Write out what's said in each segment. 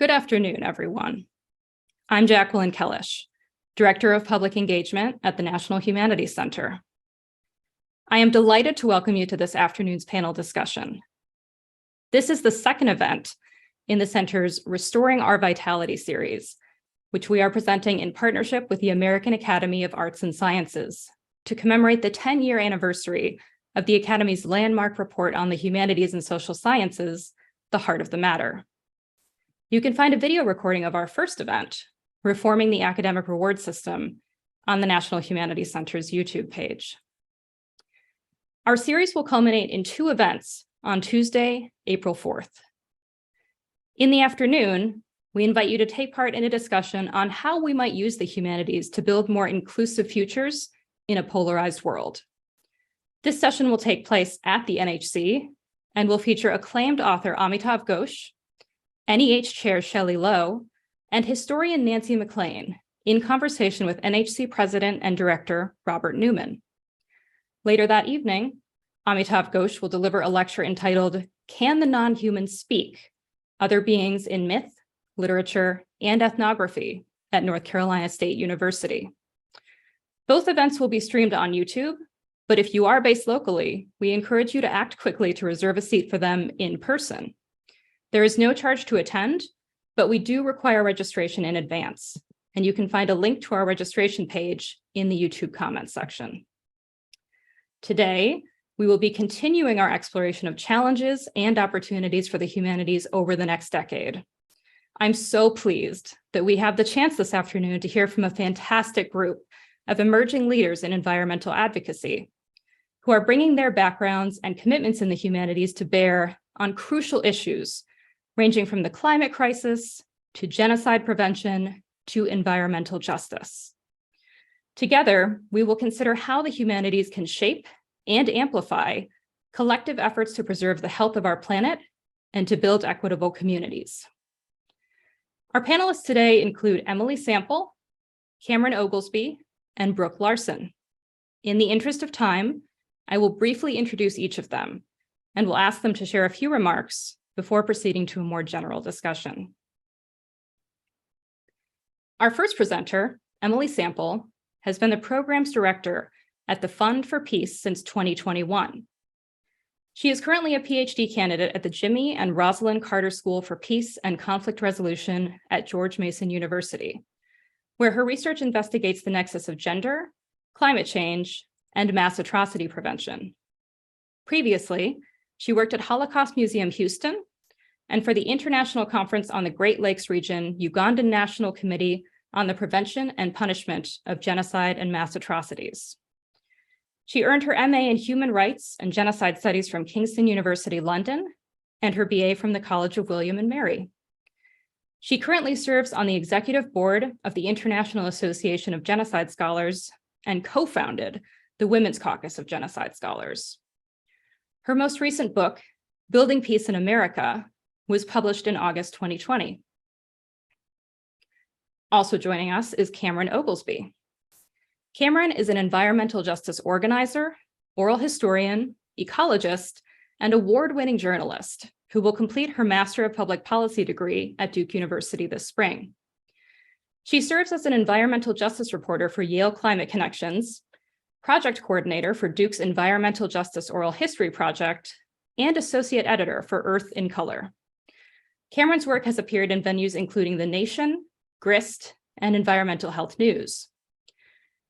Good afternoon, everyone. I'm Jacqueline Kellish, Director of Public Engagement at the National Humanities Center. I am delighted to welcome you to this afternoon's panel discussion. This is the second event in the Center's Restoring Our Vitality series, which we are presenting in partnership with the American Academy of Arts and Sciences to commemorate the 10-year anniversary of the Academy's landmark report on the humanities and social sciences, The Heart of the Matter. You can find a video recording of our first event, Reforming the Academic Reward System, on the National Humanities Center's YouTube page. Our series will culminate in two events on Tuesday, April 4th. In the afternoon, we invite you to take part in a discussion on how we might use the humanities to build more inclusive futures in a polarized world. This session will take place at the NHC and will feature acclaimed author Amitav Ghosh, NEH Chair Shelley Lowe, and historian Nancy McLean in conversation with NHC President and Director Robert Newman. Later that evening, Amitav Ghosh will deliver a lecture entitled, Can the Non-Human Speak? Other Beings in Myth, Literature, and Ethnography at North Carolina State University. Both events will be streamed on YouTube, but if you are based locally, we encourage you to act quickly to reserve a seat for them in person. There is no charge to attend, but we do require registration in advance, and you can find a link to our registration page in the YouTube comments section. Today, we will be continuing our exploration of challenges and opportunities for the humanities over the next decade. I'm so pleased that we have the chance this afternoon to hear from a fantastic group of emerging leaders in environmental advocacy who are bringing their backgrounds and commitments in the humanities to bear on crucial issues ranging from the climate crisis to genocide prevention to environmental justice. Together, we will consider how the humanities can shape and amplify collective efforts to preserve the health of our planet and to build equitable communities. Our panelists today include Emily Sample, Cameron Oglesby, and Brooke Larsen. In the interest of time, I will briefly introduce each of them and will ask them to share a few remarks before proceeding to a more general discussion. Our first presenter, Emily Sample, has been the program's director at the Fund for Peace since 2021. She is currently a PhD candidate at the Jimmy and Rosalind Carter School for Peace and Conflict Resolution at George Mason University, where her research investigates the nexus of gender, climate change, and mass atrocity prevention. Previously, she worked at Holocaust Museum Houston and for the International Conference on the Great Lakes Region Ugandan National Committee on the Prevention and Punishment of Genocide and Mass Atrocities. She earned her MA in Human Rights and Genocide Studies from Kingston University, London, and her BA from the College of William and Mary. She currently serves on the executive board of the International Association of Genocide Scholars and co-founded the Women's Caucus of Genocide Scholars. Her most recent book, Building Peace in America, was published in August 2020. Also joining us is Cameron Oglesby. Cameron is an environmental justice organizer, oral historian, ecologist, and award-winning journalist who will complete her Master of Public Policy degree at Duke University this spring. She serves as an environmental justice reporter for Yale Climate Connections, project coordinator for Duke's Environmental Justice Oral History Project, and associate editor for Earth in Color. Cameron's work has appeared in venues including The Nation, Grist, and Environmental Health News.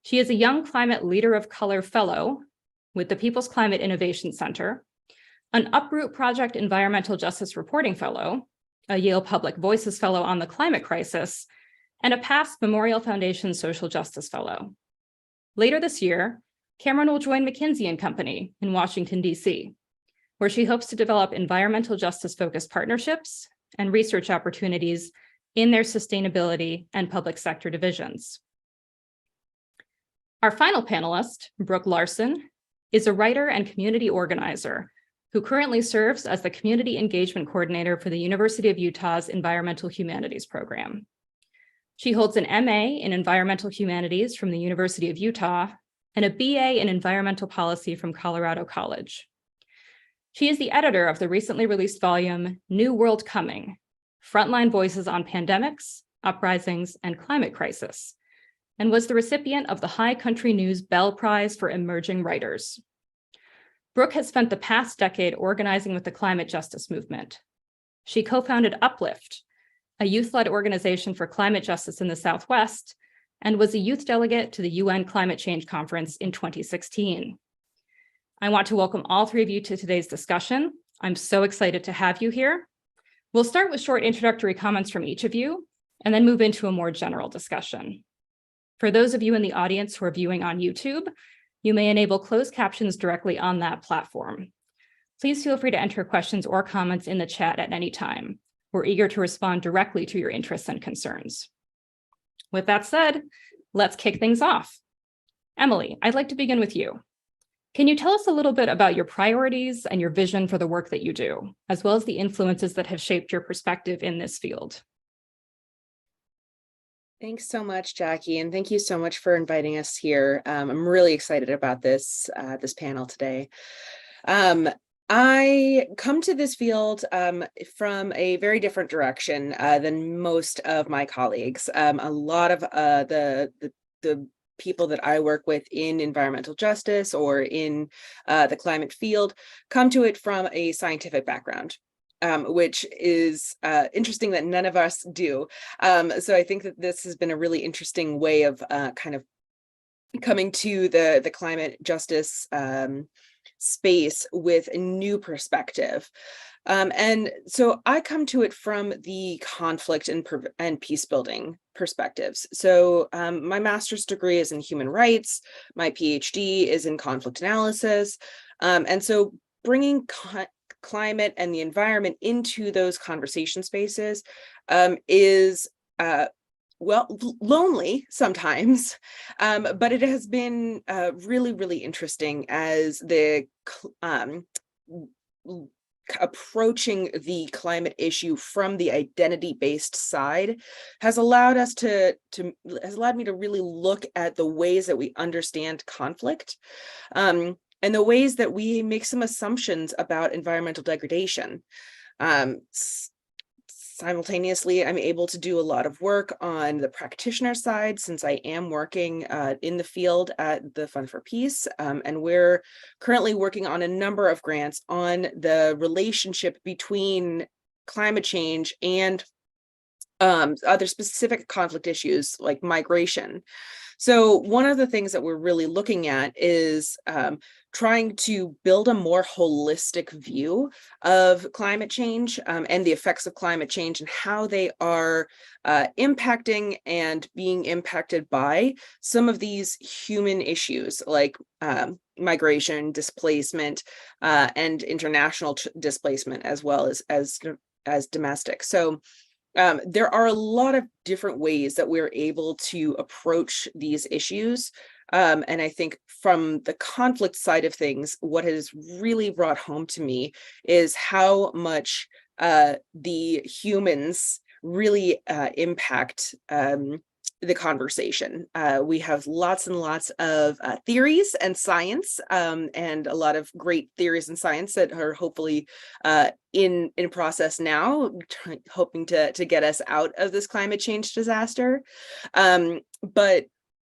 She is a Young Climate Leader of Color Fellow with the People's Climate Innovation Center, an Uproot Project Environmental Justice Reporting Fellow, a Yale Public Voices Fellow on the Climate Crisis, and a past Memorial Foundation Social Justice Fellow. Later this year, Cameron will join McKinsey & Company in Washington, D.C., where she hopes to develop environmental justice-focused partnerships and research opportunities in their sustainability and public sector divisions. Our final panelist, Brooke Larsen, is a writer and community organizer who currently serves as the Community Engagement Coordinator for the University of Utah's Environmental Humanities program. She holds an MA in Environmental Humanities from the University of Utah and a BA in Environmental Policy from Colorado College. She is the editor of the recently released volume, New World Coming, frontline voices on pandemics, uprisings, and climate crisis, and was the recipient of the High Country News Bell Prize for Emerging Writers. Brooke has spent the past decade organizing with the climate justice movement. She co-founded Uplift, a youth-led organization for climate justice in the Southwest, and was a youth delegate to the UN Climate Change Conference in 2016. I want to welcome all three of you to today's discussion. I'm so excited to have you here. We'll start with short introductory comments from each of you, and then move into a more general discussion. For those of you in the audience who are viewing on YouTube, you may enable closed captions directly on that platform. Please feel free to enter questions or comments in the chat at any time. We're eager to respond directly to your interests and concerns. With that said, let's kick things off. Emily, I'd like to begin with you. Can you tell us a little bit about your priorities and your vision for the work that you do, as well as the influences that have shaped your perspective in this field? Thanks so much, Jackie, and thank you so much for inviting us here. I'm really excited about this panel today. I come to this field from a very different direction than most of my colleagues. A lot of the people that I work with in environmental justice or in the climate field come to it from a scientific background. Which is interesting that none of us do. So I think that this has been a really interesting way of kind of coming to the climate justice space with a new perspective. And so I come to it from the conflict and peace building perspectives. So my master's degree is in human rights. My PhD is in conflict analysis. And so bringing climate and the environment into those conversation spaces is lonely sometimes, but it has been really, really interesting as the approaching the climate issue from the identity-based side has allowed us has allowed me to really look at the ways that we understand conflict. And the ways that we make some assumptions about environmental degradation. Simultaneously, I'm able to do a lot of work on the practitioner side since I am working in the field at the Fund for Peace. And we're currently working on a number of grants on the relationship between climate change and other specific conflict issues like migration. So one of the things that we're really looking at is trying to build a more holistic view of climate change and the effects of climate change and how they are impacting and being impacted by some of these human issues like migration, displacement, and international displacement, as well as domestic. So there are a lot of different ways that we're able to approach these issues. And I think from the conflict side of things, what has really brought home to me is how much the humans really impact the conversation. We have lots and lots of theories and science, and a lot of great theories and science that are hopefully in process now, hoping to get us out of this climate change disaster. But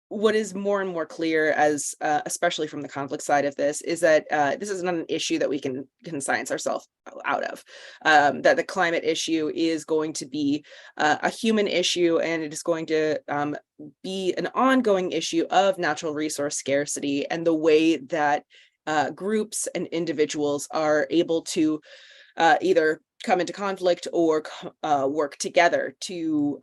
what is more and more clear, as especially from the conflict side of this, is that this is not an issue that we can science ourselves out of. That the climate issue is going to be a human issue, and it is going to be an ongoing issue of natural resource scarcity and the way that groups and individuals are able to either come into conflict or work together to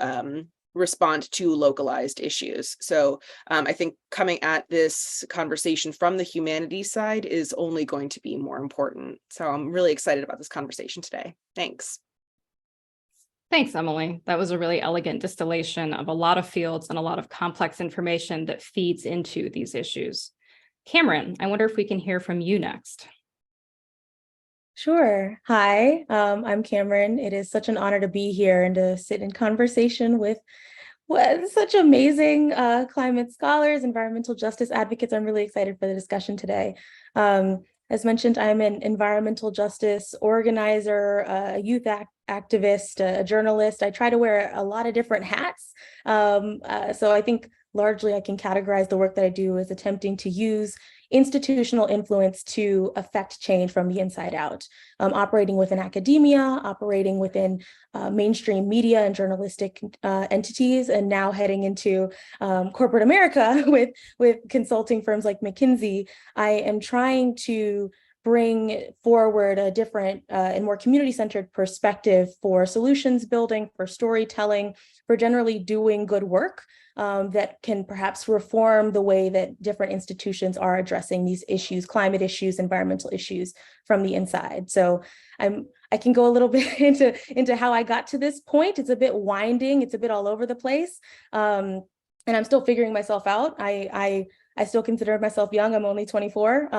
respond to localized issues. So I think coming at this conversation from the humanities side is only going to be more important. So I'm really excited about this conversation today. Thanks. Thanks, Emily. That was a really elegant distillation of a lot of fields and a lot of complex information that feeds into these issues. Cameron, I wonder if we can hear from you next. Sure. Hi, I'm Cameron. It is such an honor to be here and to sit in conversation with such amazing climate scholars, environmental justice advocates. I'm really excited for the discussion today. As mentioned, I'm an environmental justice organizer, a youth activist, a journalist. I try to wear a lot of different hats. So I think largely I can categorize the work that I do as attempting to use institutional influence to affect change from the inside out, operating within academia, operating within mainstream media and journalistic entities, and now heading into corporate America with consulting firms like McKinsey. I am trying to bring forward a different and more community-centered perspective for solutions building, for storytelling, for generally doing good work that can perhaps reform the way that different institutions are addressing these issues, climate issues, environmental issues from the inside. So I can go a little bit into how I got to this point. It's a bit winding, it's a bit all over the place. And I'm still figuring myself out. I still consider myself young. I'm only 24.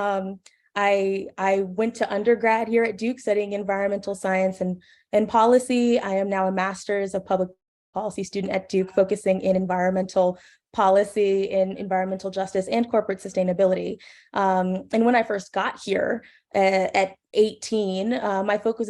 I went to undergrad here at Duke studying environmental science and policy. I am now a master's of public policy student at Duke, focusing in environmental policy, in environmental justice and corporate sustainability. And when I first got here at 18, my focus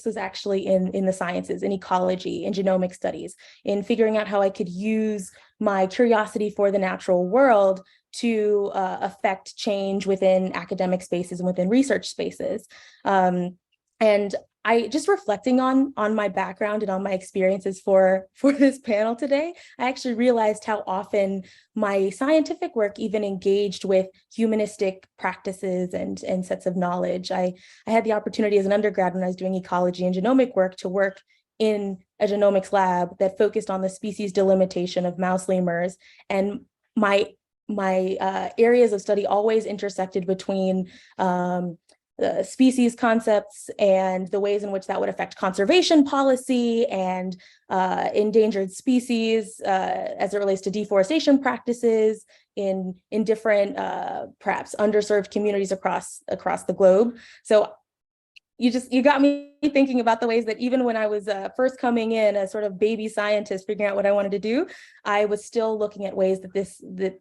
was actually in the sciences, in ecology, in genomic studies, in figuring out how I could use my curiosity for the natural world to affect change within academic spaces and within research spaces. And I just reflecting on my background and on my experiences for this panel today, I actually realized how often my scientific work even engaged with humanistic practices and sets of knowledge. I had the opportunity as an undergrad when I was doing ecology and genomic work to work in a genomics lab that focused on the species delimitation of mouse lemurs, and my areas of study always intersected between the species concepts and the ways in which that would affect conservation policy and endangered species as it relates to deforestation practices in different perhaps underserved communities across the globe. So you got me thinking about the ways that even when I was first coming in as sort of baby scientist, figuring out what I wanted to do, I was still looking at ways that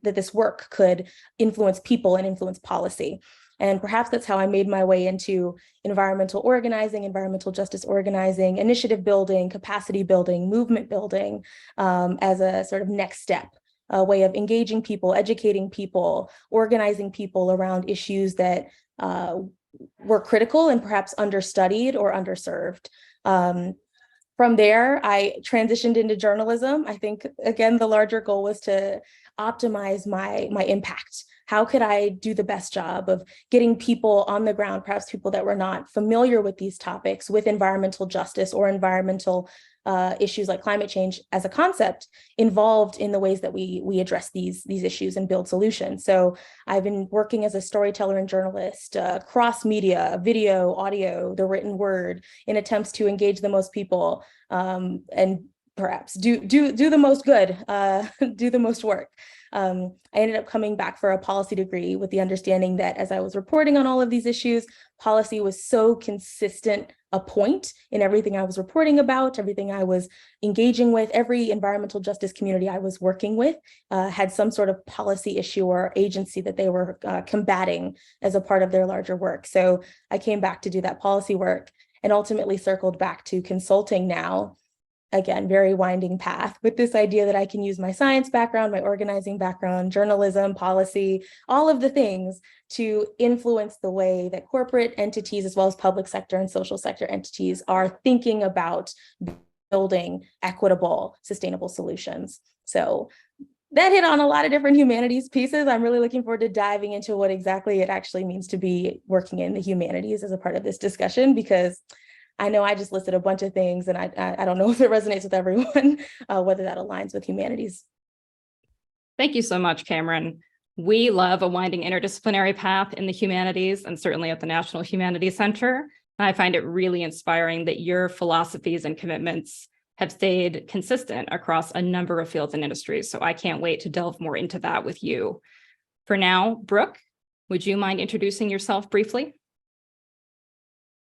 this work could influence people and influence policy. And perhaps that's how I made my way into environmental organizing, environmental justice organizing, initiative building, capacity building, movement building as a sort of next step, a way of engaging people, educating people, organizing people around issues that were critical and perhaps understudied or underserved. From there, I transitioned into journalism. I think, again, the larger goal was to optimize my impact. How could I do the best job of getting people on the ground, perhaps people that were not familiar with these topics, with environmental justice or environmental issues like climate change as a concept, involved in the ways that we address these issues and build solutions. So I've been working as a storyteller and journalist, cross media, video, audio, the written word, in attempts to engage the most people and perhaps do the most good, do the most work. I ended up coming back for a policy degree with the understanding that as I was reporting on all of these issues, policy was so consistent a point in everything I was reporting about, everything I was engaging with. Every environmental justice community I was working with had some sort of policy issue or agency that they were combating as a part of their larger work. So I came back to do that policy work and ultimately circled back to consulting now. Again, very winding path with this idea that I can use my science background, my organizing background, journalism, policy, all of the things to influence the way that corporate entities, as well as public sector and social sector entities, are thinking about building equitable, sustainable solutions. So that hit on a lot of different humanities pieces. I'm really looking forward to diving into what exactly it actually means to be working in the humanities as a part of this discussion, because I know I just listed a bunch of things and I don't know if it resonates with everyone, whether that aligns with humanities. Thank you so much, Cameron. We love a winding interdisciplinary path in the humanities and certainly at the National Humanities Center. And I find it really inspiring that your philosophies and commitments have stayed consistent across a number of fields and industries. So I can't wait to delve more into that with you. For now, Brooke, would you mind introducing yourself briefly?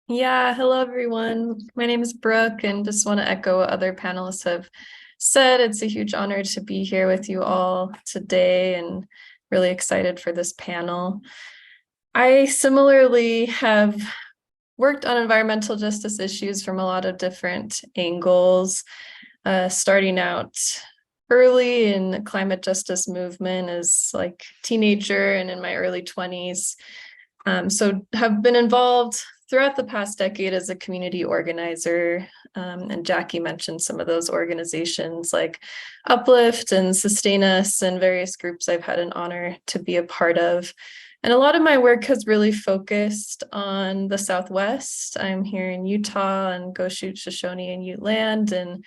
Yeah, hello everyone. My name is Brooke and just want to echo what other panelists have said. It's a huge honor to be here with you all today and really excited for this panel. I similarly have worked on environmental justice issues from a lot of different angles, starting out early in the climate justice movement as like teenager and in my early 20s. So have been involved throughout the past decade as a community organizer. And Jackie mentioned some of those organizations like Uplift and Sustain Us and various groups I've had an honor to be a part of. And a lot of my work has really focused on the Southwest. I'm here in Utah and Goshute, Shoshone, and Ute land. And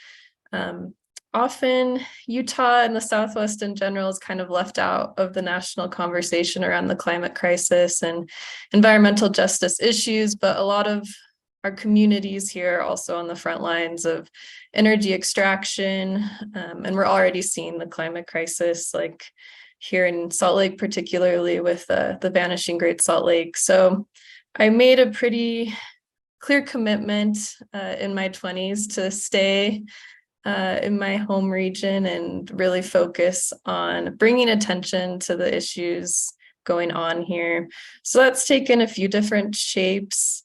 often Utah and the Southwest in general is kind of left out of the national conversation around the climate crisis and environmental justice issues, but a lot of our communities here are also on the front lines of energy extraction, and we're already seeing the climate crisis, like here in Salt Lake, particularly with the vanishing Great Salt Lake. So I made a pretty clear commitment in my 20s to stay in my home region and really focus on bringing attention to the issues going on here. So that's taken a few different shapes.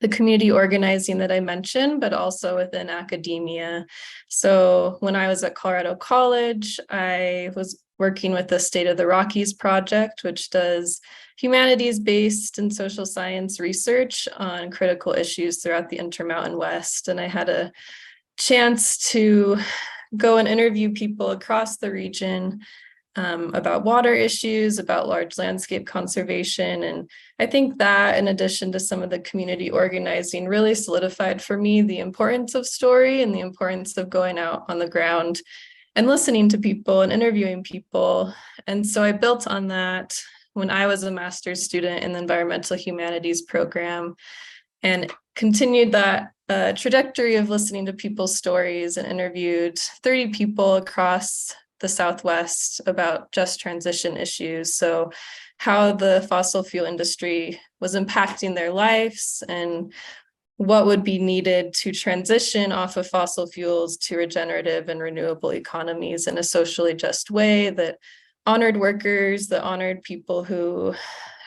The community organizing that I mentioned, but also within academia. So when I was at Colorado College, I was working with the State of the Rockies project, which does humanities-based and social science research on critical issues throughout the Intermountain West. And I had a chance to go and interview people across the region about water issues, about large landscape conservation. And I think that, in addition to some of the community organizing, really solidified for me the importance of story and the importance of going out on the ground and listening to people and interviewing people. And so I built on that when I was a master's student in the environmental humanities program and continued that trajectory of listening to people's stories and interviewed 30 people across the Southwest about just transition issues. So how the fossil fuel industry was impacting their lives and what would be needed to transition off of fossil fuels to regenerative and renewable economies in a socially just way that honored workers, that honored people who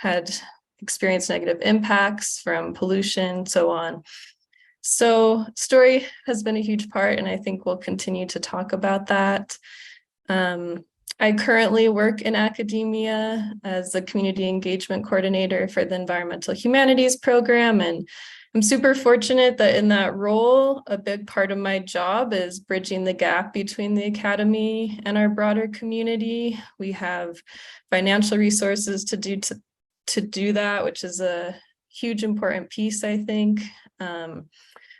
had experienced negative impacts from pollution, so on. So story has been a huge part, and I think we'll continue to talk about that. I currently work in academia as the community engagement coordinator for the environmental humanities program. And I'm super fortunate that in that role, a big part of my job is bridging the gap between the academy and our broader community. We have financial resources to do that, which is a huge important piece, I think.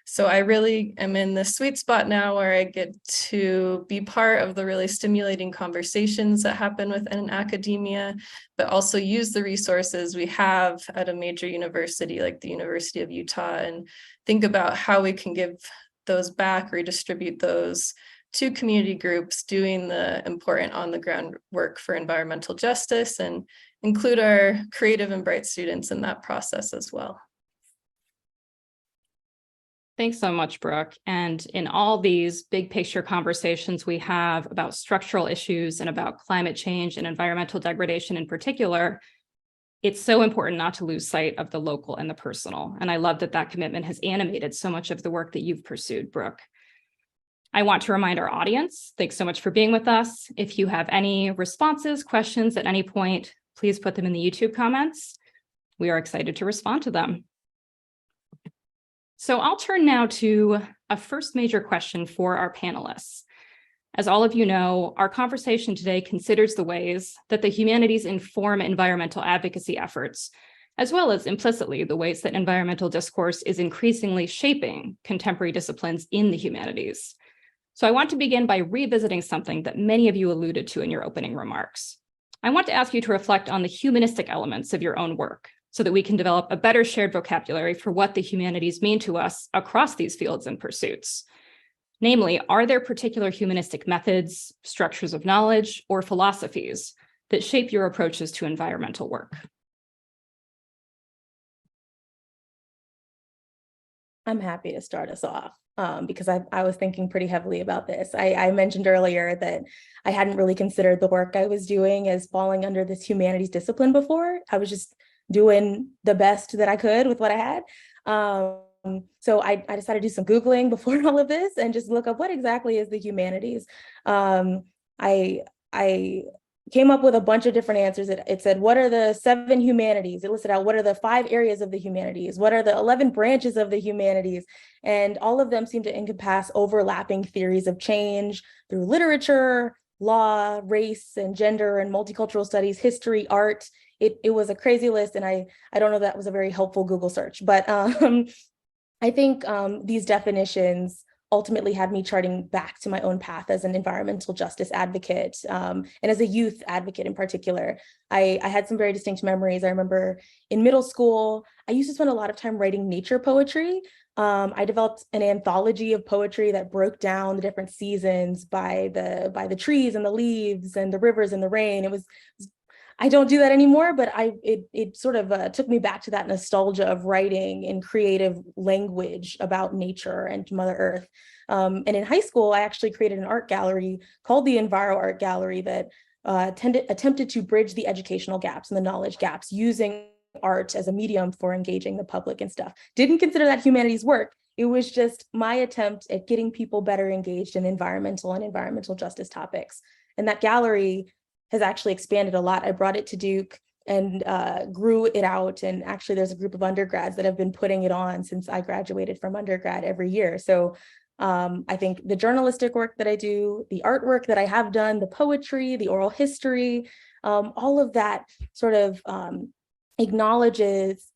So I really am in the sweet spot now where I get to be part of the really stimulating conversations that happen within academia, but also use the resources we have at a major university like the University of Utah and think about how we can give those back, redistribute those to community groups doing the important on-the-ground work for environmental justice and include our creative and bright students in that process as well. Thanks so much, Brooke. And in all these big picture conversations we have about structural issues and about climate change and environmental degradation in particular, it's so important not to lose sight of the local and the personal. And I love that that commitment has animated so much of the work that you've pursued, Brooke. I want to remind our audience, thanks so much for being with us. If you have any responses, questions at any point, please put them in the YouTube comments. We are excited to respond to them. So I'll turn now to a first major question for our panelists. As all of you know, our conversation today considers the ways that the humanities inform environmental advocacy efforts, as well as implicitly the ways that environmental discourse is increasingly shaping contemporary disciplines in the humanities. So I want to begin by revisiting something that many of you alluded to in your opening remarks. I want to ask you to reflect on the humanistic elements of your own work, so that we can develop a better shared vocabulary for what the humanities mean to us across these fields and pursuits. Namely, are there particular humanistic methods, structures of knowledge, or philosophies that shape your approaches to environmental work? I'm happy to start us off because I was thinking pretty heavily about this. I mentioned earlier that I hadn't really considered the work I was doing as falling under this humanities discipline before. I was just doing the best that I could with what I had. So I decided to do some Googling before all of this and just look up what exactly is the humanities. I came up with a bunch of different answers. It said, what are the 7 humanities? It listed out what are the 5 areas of the humanities? What are the 11 branches of the humanities? And all of them seem to encompass overlapping theories of change through literature, law, race and gender and multicultural studies, history, art. It was a crazy list, and I don't know that was a very helpful Google search, but I think these definitions ultimately had me charting back to my own path as an environmental justice advocate, and as a youth advocate in particular. I had some very distinct memories. I remember in middle school, I used to spend a lot of time writing nature poetry. I developed an anthology of poetry that broke down the different seasons by the trees and the leaves and the rivers and the rain. I don't do that anymore, but it sort of took me back to that nostalgia of writing in creative language about nature and Mother Earth. And in high school, I actually created an art gallery called the Enviro Art Gallery that attempted to bridge the educational gaps and the knowledge gaps using art as a medium for engaging the public and stuff. Didn't consider that humanities work. It was just my attempt at getting people better engaged in environmental justice topics. And that gallery has actually expanded a lot. I brought it to Duke and grew it out. And actually there's a group of undergrads that have been putting it on since I graduated from undergrad every year. So I think the journalistic work that I do, the artwork that I have done, the poetry, the oral history, all of that sort of acknowledges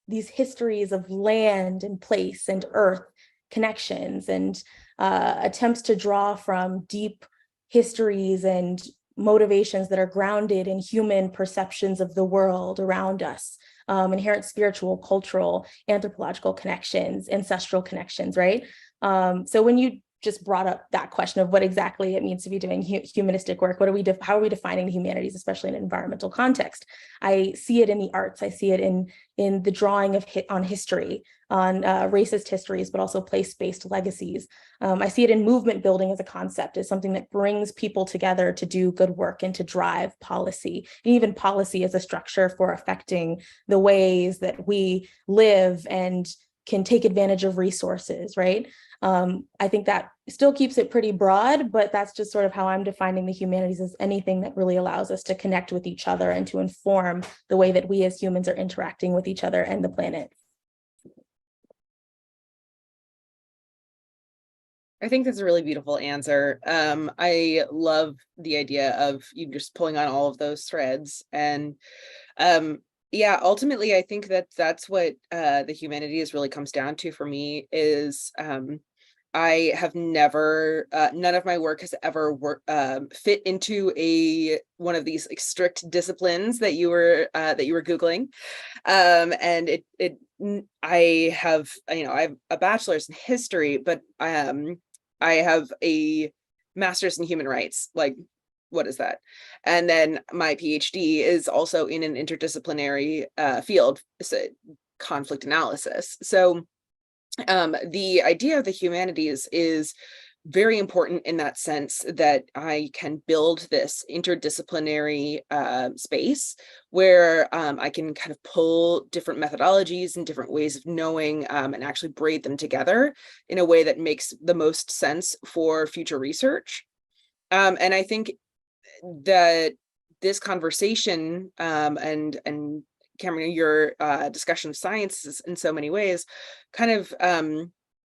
these histories of land and place and earth connections, and attempts to draw from deep histories and motivations that are grounded in human perceptions of the world around us, inherent spiritual, cultural, anthropological connections, ancestral connections, right? So when you just brought up that question of what exactly it means to be doing humanistic work, how are we defining the humanities, especially in an environmental context? I see it in the arts. I see it in the drawing of on history, on racist histories, but also place-based legacies. I see it in movement building as a concept, as something that brings people together to do good work and to drive policy, and even policy as a structure for affecting the ways that we live and can take advantage of resources, right? I think that still keeps it pretty broad, but that's just sort of how I'm defining the humanities, as anything that really allows us to connect with each other and to inform the way that we as humans are interacting with each other and the planet. I think that's a really beautiful answer. I love the idea of you just pulling on all of those threads. And yeah, ultimately, I think that that's what the humanities really comes down to for me is I have never, none of my work has ever fit into one of these like strict disciplines that you were Googling. And I have, I have a bachelor's in history, but I have a master's in human rights. Like, what is that? And then my PhD is also in an interdisciplinary field, so conflict analysis. So the idea of the humanities is very important in that sense that I can build this interdisciplinary space where I can kind of pull different methodologies and different ways of knowing and actually braid them together in a way that makes the most sense for future research. And I think that this conversation and Cameron, your discussion of science in so many ways kind of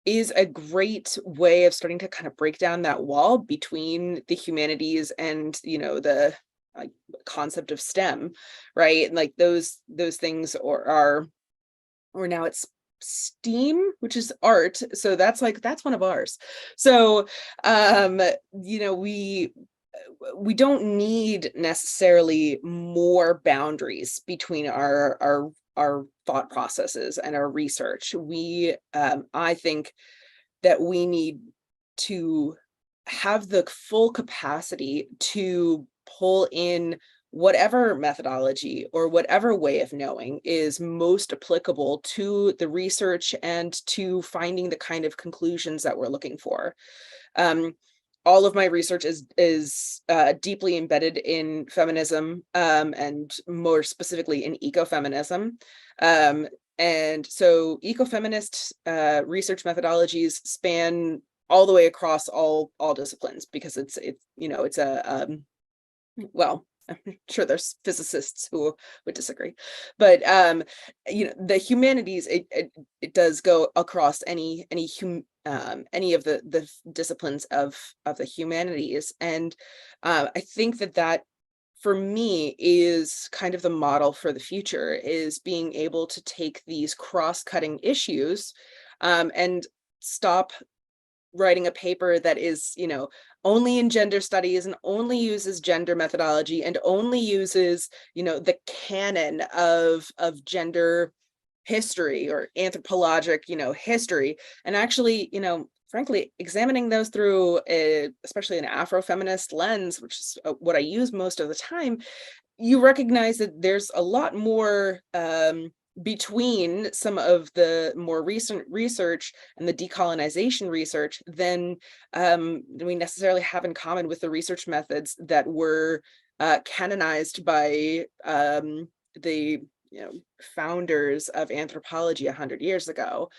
is a great way of starting to kind of break down that wall between the humanities and, the concept of STEM, right? And like those things or now it's STEAM, which is art. So that's one of ours. So, we don't need necessarily more boundaries between our thought processes and our research. I think that we need to have the full capacity to pull in whatever methodology or whatever way of knowing is most applicable to the research and to finding the kind of conclusions that we're looking for. all of my research is deeply embedded in feminism, and more specifically in ecofeminism. And so ecofeminist research methodologies span all the way across all disciplines, because it's a well, I'm sure there's physicists who would disagree, but the humanities, it does go across any of the disciplines of the humanities. And I think that for me is kind of the model for the future, is being able to take these cross-cutting issues and stop writing a paper that is, only in gender studies and only uses gender methodology and only uses, the canon of gender history or anthropologic, history, and actually, frankly, examining those through especially an Afrofeminist lens, which is what I use most of the time. You recognize that there's a lot more between some of the more recent research and the decolonization research than we necessarily have in common with the research methods that were canonized by the founders of anthropology 100 years ago.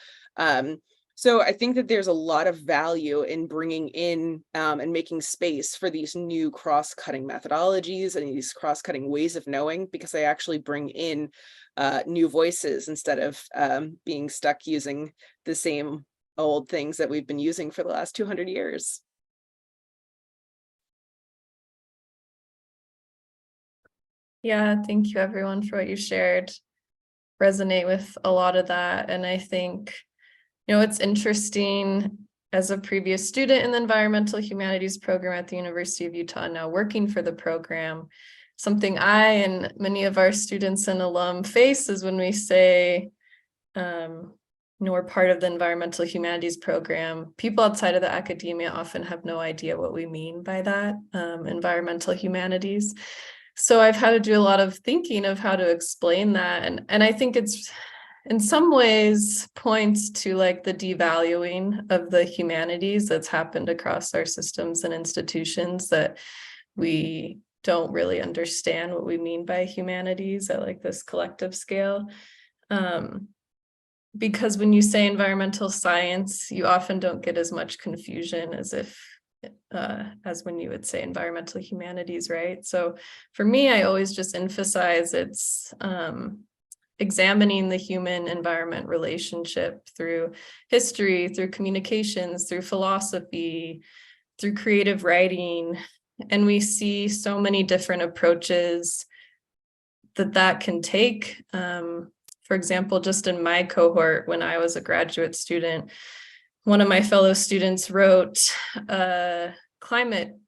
So I think that there's a lot of value in bringing in and making space for these new cross-cutting methodologies and these cross-cutting ways of knowing, because they actually bring in new voices instead of being stuck using the same old things that we've been using for the last 200 years. Yeah, thank you everyone for what you shared. Resonate with a lot of that. And I think, it's interesting, as a previous student in the environmental humanities program at the University of Utah, now working for the program, something I and many of our students and alum face is when we say, we're part of the environmental humanities program, people outside of the academia often have no idea what we mean by that, environmental humanities. So I've had to do a lot of thinking of how to explain that. And I think it's in some ways points to like the devaluing of the humanities that's happened across our systems and institutions, that we don't really understand what we mean by humanities at like this collective scale. Because when you say environmental science, you often don't get as much confusion as when you would say environmental humanities, right? So for me, I always just emphasize it's examining the human environment relationship through history, through communications, through philosophy, through creative writing. And we see so many different approaches that can take. For example, just in my cohort, when I was a graduate student, one of my fellow students wrote a climate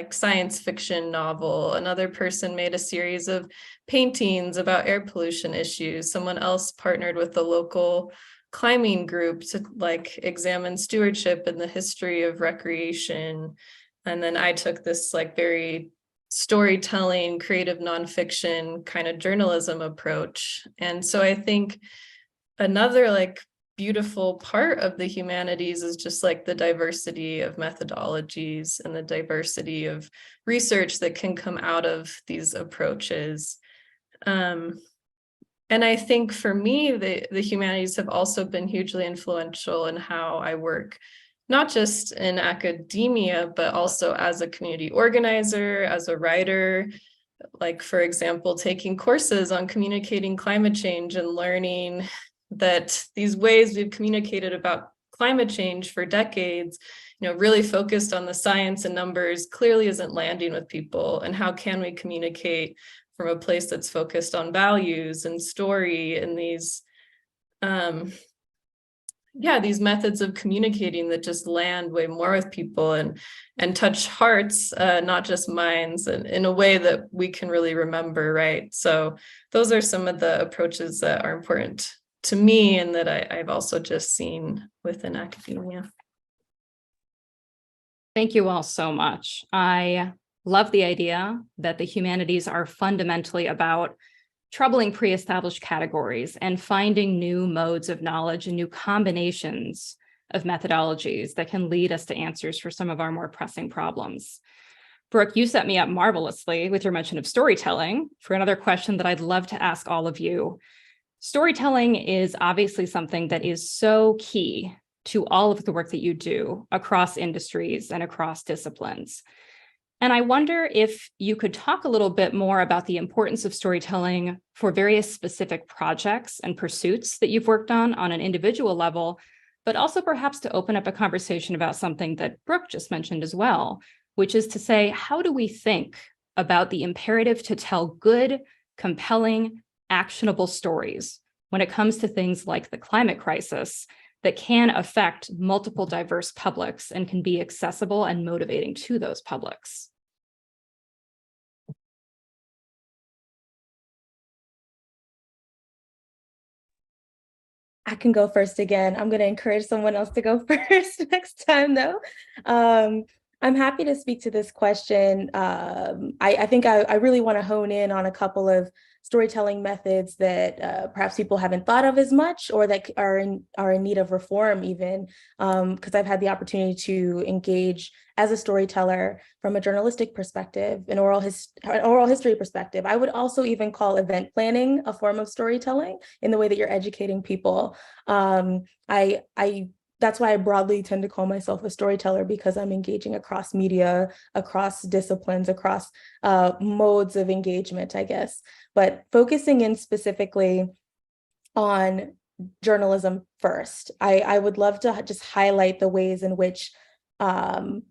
science fiction novel. Another person made a series of paintings about air pollution issues. Someone else partnered with the local climbing group to examine stewardship and the history of recreation. And then I took this very storytelling, creative nonfiction kind of journalism approach. And so I think another beautiful part of the humanities is just the diversity of methodologies and the diversity of research that can come out of these approaches. And I think for me, the humanities have also been hugely influential in how I work, not just in academia, but also as a community organizer, as a writer. For example, taking courses on communicating climate change and learning that these ways we've communicated about climate change for decades, really focused on the science and numbers, clearly isn't landing with people. And how can we communicate from a place that's focused on values and story and these methods of communicating that just land way more with people and touch hearts, not just minds, and in a way that we can really remember, right? So those are some of the approaches that are important to me and that I've also just seen within academia. Thank you all so much. I love the idea that the humanities are fundamentally about troubling pre-established categories and finding new modes of knowledge and new combinations of methodologies that can lead us to answers for some of our more pressing problems. Brooke, you set me up marvelously with your mention of storytelling for another question that I'd love to ask all of you. Storytelling is obviously something that is so key to all of the work that you do across industries and across disciplines. And I wonder if you could talk a little bit more about the importance of storytelling for various specific projects and pursuits that you've worked on an individual level, but also perhaps to open up a conversation about something that Brooke just mentioned as well, which is to say, how do we think about the imperative to tell good, compelling, actionable stories when it comes to things like the climate crisis that can affect multiple diverse publics and can be accessible and motivating to those publics? I can go first again. I'm going to encourage someone else to go first next time, though. I'm happy to speak to this question. I think I really want to hone in on a couple of storytelling methods that perhaps people haven't thought of as much, or that are in need of reform even, because I've had the opportunity to engage as a storyteller from a journalistic perspective, an oral history perspective. I would also even call event planning a form of storytelling in the way that you're educating people. That's why I broadly tend to call myself a storyteller, because I'm engaging across media, across disciplines, across modes of engagement, I guess. But focusing in specifically on journalism first, I would love to just highlight the ways in which, I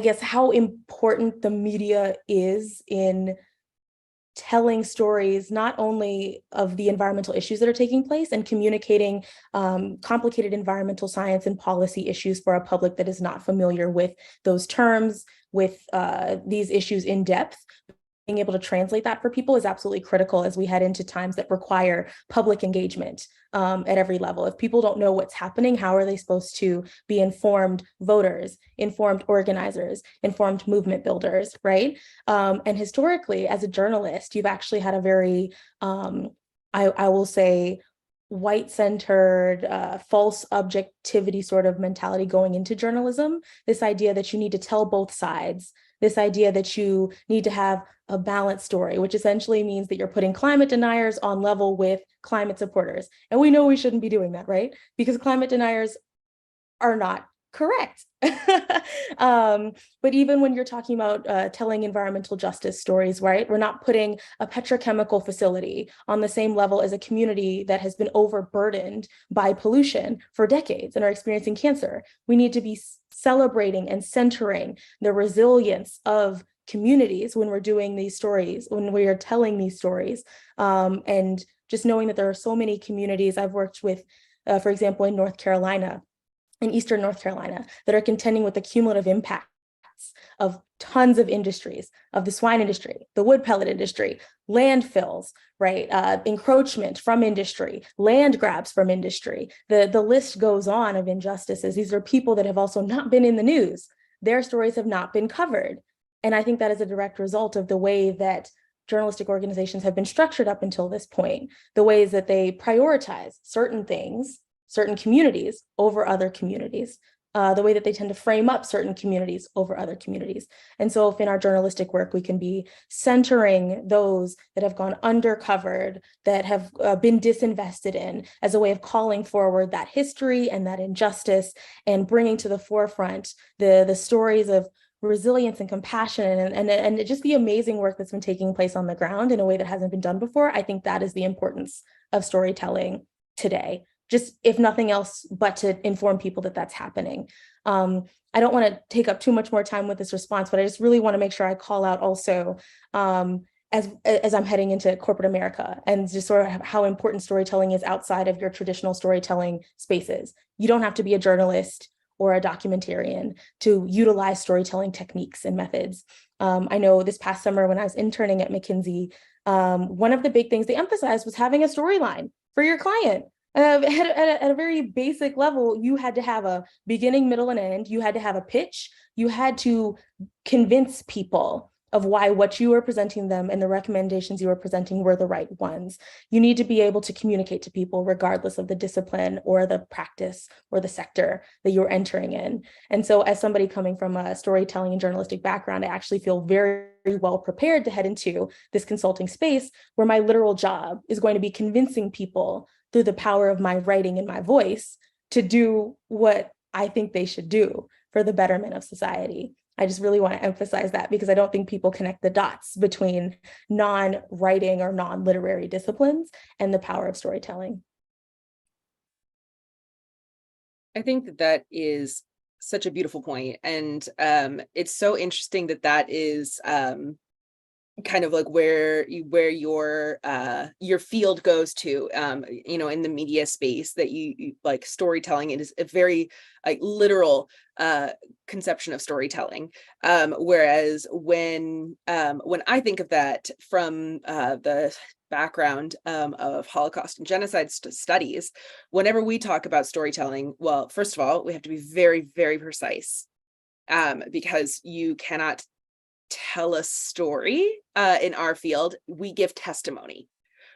guess, how important the media is in telling stories, not only of the environmental issues that are taking place and communicating complicated environmental science and policy issues for a public that is not familiar with those terms, with these issues in depth. Being able to translate that for people is absolutely critical as we head into times that require public engagement at every level. If people don't know what's happening, how are they supposed to be informed voters, informed organizers, informed movement builders, right? And historically, as a journalist, you've actually had a very, I will say, white-centered, false objectivity sort of mentality going into journalism. This idea that you need to tell both sides, this idea that you need to have a balanced story, which essentially means that you're putting climate deniers on level with climate supporters. And we know we shouldn't be doing that, right? Because climate deniers are not correct. But even when you're talking about telling environmental justice stories, right? We're not putting a petrochemical facility on the same level as a community that has been overburdened by pollution for decades and are experiencing cancer. We need to be celebrating and centering the resilience of communities when we're doing these stories, when we are telling these stories. And just knowing that there are so many communities I've worked with, for example, in North Carolina, in Eastern North Carolina, that are contending with the cumulative impacts of tons of industries, of the swine industry, the wood pellet industry, landfills, right? Encroachment from industry, land grabs from industry. The list goes on of injustices. These are people that have also not been in the news. Their stories have not been covered. And I think that is a direct result of the way that journalistic organizations have been structured up until this point, the ways that they prioritize certain things, certain communities over other communities, the way that they tend to frame up certain communities over other communities. And so if in our journalistic work, we can be centering those that have gone undercovered, that have been disinvested in, as a way of calling forward that history and that injustice, and bringing to the forefront the stories of resilience and compassion and just the amazing work that's been taking place on the ground in a way that hasn't been done before. I think that is the importance of storytelling today, just if nothing else, but to inform people that that's happening. I don't want to take up too much more time with this response, but I just really want to make sure I call out also, as I'm heading into corporate America, and just sort of how important storytelling is outside of your traditional storytelling spaces. You don't have to be a journalist or a documentarian to utilize storytelling techniques and methods. I know this past summer when I was interning at McKinsey, one of the big things they emphasized was having a storyline for your client. At a very basic level, you had to have a beginning, middle, and end. You had to have a pitch. You had to convince people of why what you were presenting them and the recommendations you were presenting were the right ones. You need to be able to communicate to people regardless of the discipline or the practice or the sector that you're entering in. And so as somebody coming from a storytelling and journalistic background, I actually feel very well prepared to head into this consulting space where my literal job is going to be convincing people through the power of my writing and my voice to do what I think they should do for the betterment of society. I just really want to emphasize that because I don't think people connect the dots between non-writing or non-literary disciplines and the power of storytelling. I think that that is such a beautiful point. And it's so interesting that that is kind of like where your field goes to, you know, in the media space, that you like storytelling. It is a very like literal conception of storytelling, whereas when I think of that from the background of Holocaust and genocide studies, whenever we talk about storytelling, well, first of all, we have to be very, very precise, because you cannot tell a story in our field. We give testimony,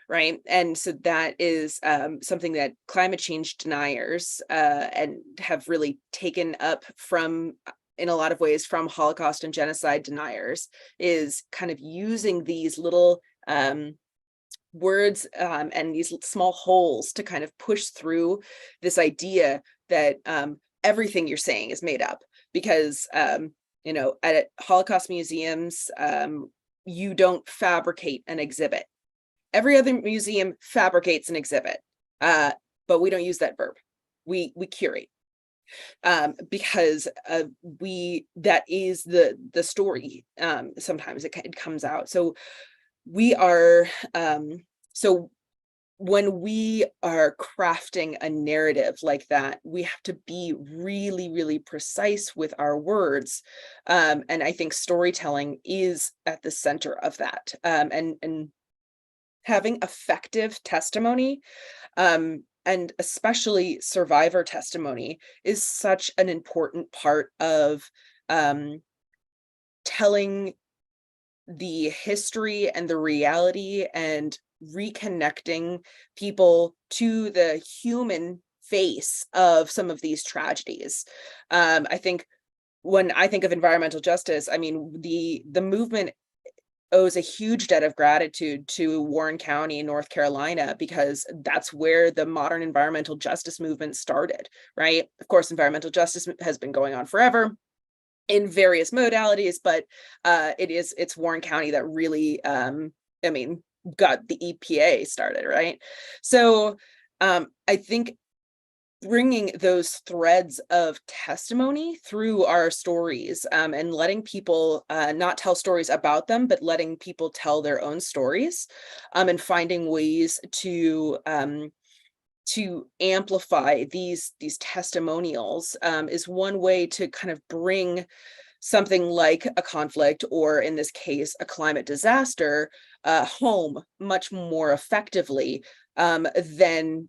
right? And so that is something that climate change deniers and have really taken up from, in a lot of ways, from Holocaust and genocide deniers, is kind of using these little words and these small holes to kind of push through this idea that everything you're saying is made up, because you know, at Holocaust museums, you don't fabricate an exhibit. Every other museum fabricates an exhibit, but we don't use that verb. We curate, because that is the story. Sometimes it comes out. So we are so when we are crafting a narrative like that, we have to be really, really precise with our words. And I think storytelling is at the center of that. And having effective testimony, and especially survivor testimony, is such an important part of telling the history and the reality and reconnecting people to the human face of some of these tragedies. I think when I think of environmental justice, I mean, the movement owes a huge debt of gratitude to Warren County, North Carolina, because that's where the modern environmental justice movement started, right? Of course, environmental justice has been going on forever in various modalities, but it's Warren County that really, I mean, got the EPA started, right? So I think bringing those threads of testimony through our stories, and letting people not tell stories about them, but letting people tell their own stories, and finding ways to amplify these testimonials is one way to kind of bring something like a conflict, or in this case, a climate disaster, home much more effectively than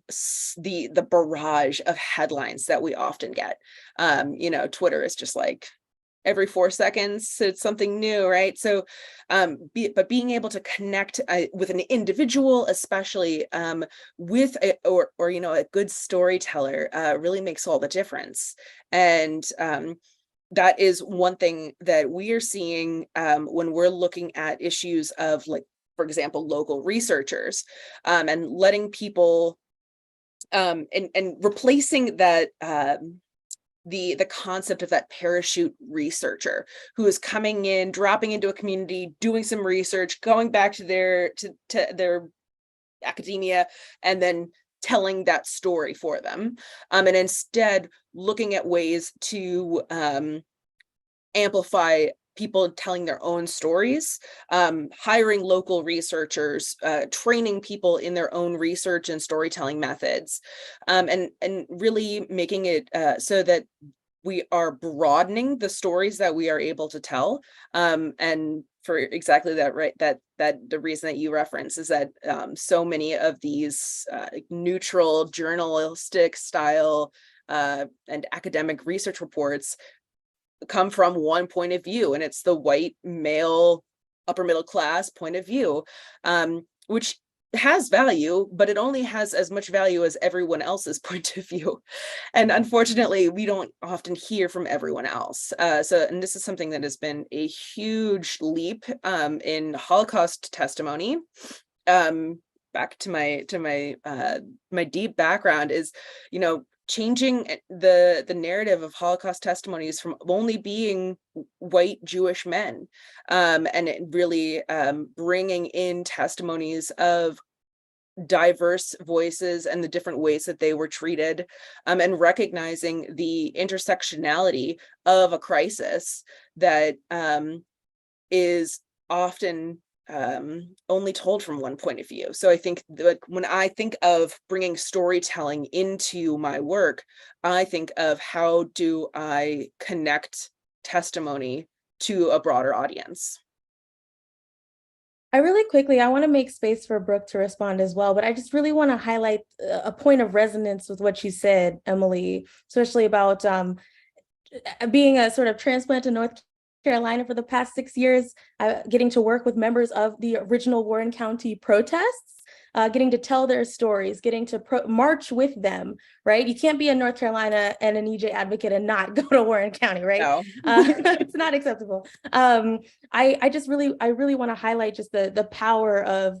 the barrage of headlines that we often get. You know, Twitter is just like every 4 seconds it's something new, right? So but being able to connect with an individual, especially with or you know, a good storyteller, really makes all the difference. And that is one thing that we are seeing when we're looking at issues of, like, for example, local researchers, and letting people and replacing that the concept of that parachute researcher who is coming in, dropping into a community, doing some research, going back to their academia, and then telling that story for them, and instead looking at ways to amplify people telling their own stories, hiring local researchers, training people in their own research and storytelling methods, and really making it so that we are broadening the stories that we are able to tell. And for exactly that, right, that the reason that you reference is that so many of these neutral journalistic style and academic research reports come from one point of view, and it's the white male upper middle class point of view, which has value, but it only has as much value as everyone else's point of view. And unfortunately, we don't often hear from everyone else. And this is something that has been a huge leap in Holocaust testimony. Back to my deep background is, changing the narrative of Holocaust testimonies from only being white Jewish men, and really bringing in testimonies of diverse voices and the different ways that they were treated, and recognizing the intersectionality of a crisis that is often only told from one point of view. So I think that when I think of bringing storytelling into my work, I think of how do I connect testimony to a broader audience. I want to make space for Brooke to respond as well, but I just really want to highlight a point of resonance with what you said, Emily, especially about being a sort of transplant to North Carolina for the past 6 years, getting to work with members of the original Warren County protests, getting to tell their stories, getting to march with them, right? You can't be in North Carolina and an EJ advocate and not go to Warren County, right? No. It's not acceptable. I really want to highlight just the power of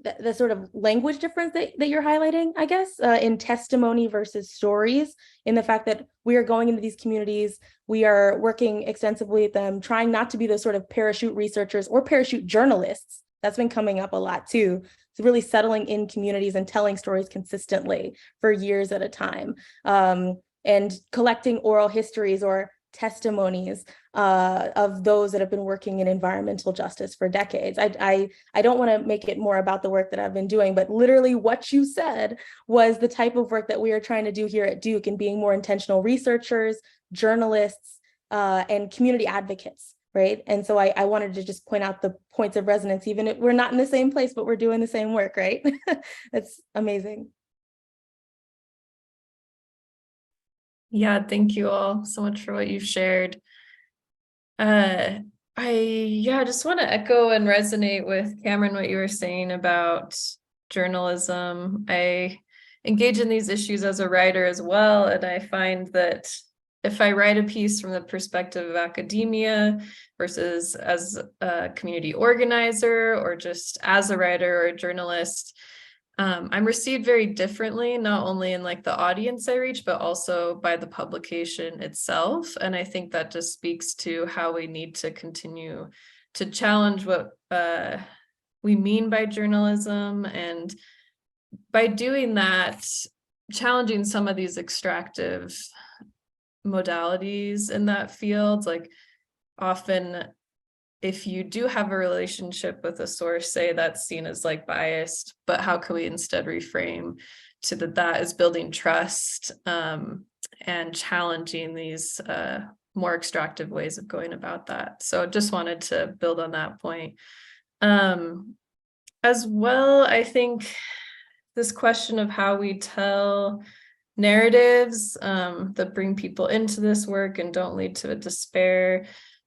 the sort of language difference that you're highlighting, I guess, in testimony versus stories, in the fact that we are going into these communities, we are working extensively with them, trying not to be those sort of parachute researchers or parachute journalists. That's been coming up a lot too. It's really settling in communities and telling stories consistently for years at a time, and collecting oral histories or testimonies of those that have been working in environmental justice for decades. I don't want to make it more about the work that I've been doing, but literally what you said was the type of work that we are trying to do here at Duke, and being more intentional researchers, journalists, and community advocates, right? And so I wanted to just point out the points of resonance, even if we're not in the same place, but we're doing the same work, right? That's amazing. Yeah, thank you all so much for what you've shared. I just want to echo and resonate with Cameron, what you were saying about journalism. I engage in these issues as a writer as well, and I find that if I write a piece from the perspective of academia versus as a community organizer, or just as a writer or a journalist, I'm received very differently, not only in like the audience I reach, but also by the publication itself. And I think that just speaks to how we need to continue to challenge what we mean by journalism. And by doing that, challenging some of these extractive modalities in that field. Like, often if you do have a relationship with a source, say, that's seen as like biased, but how can we instead reframe to that is building trust, and challenging these more extractive ways of going about that. So just wanted to build on that point. As well, I think this question of how we tell narratives that bring people into this work and don't lead to a despair.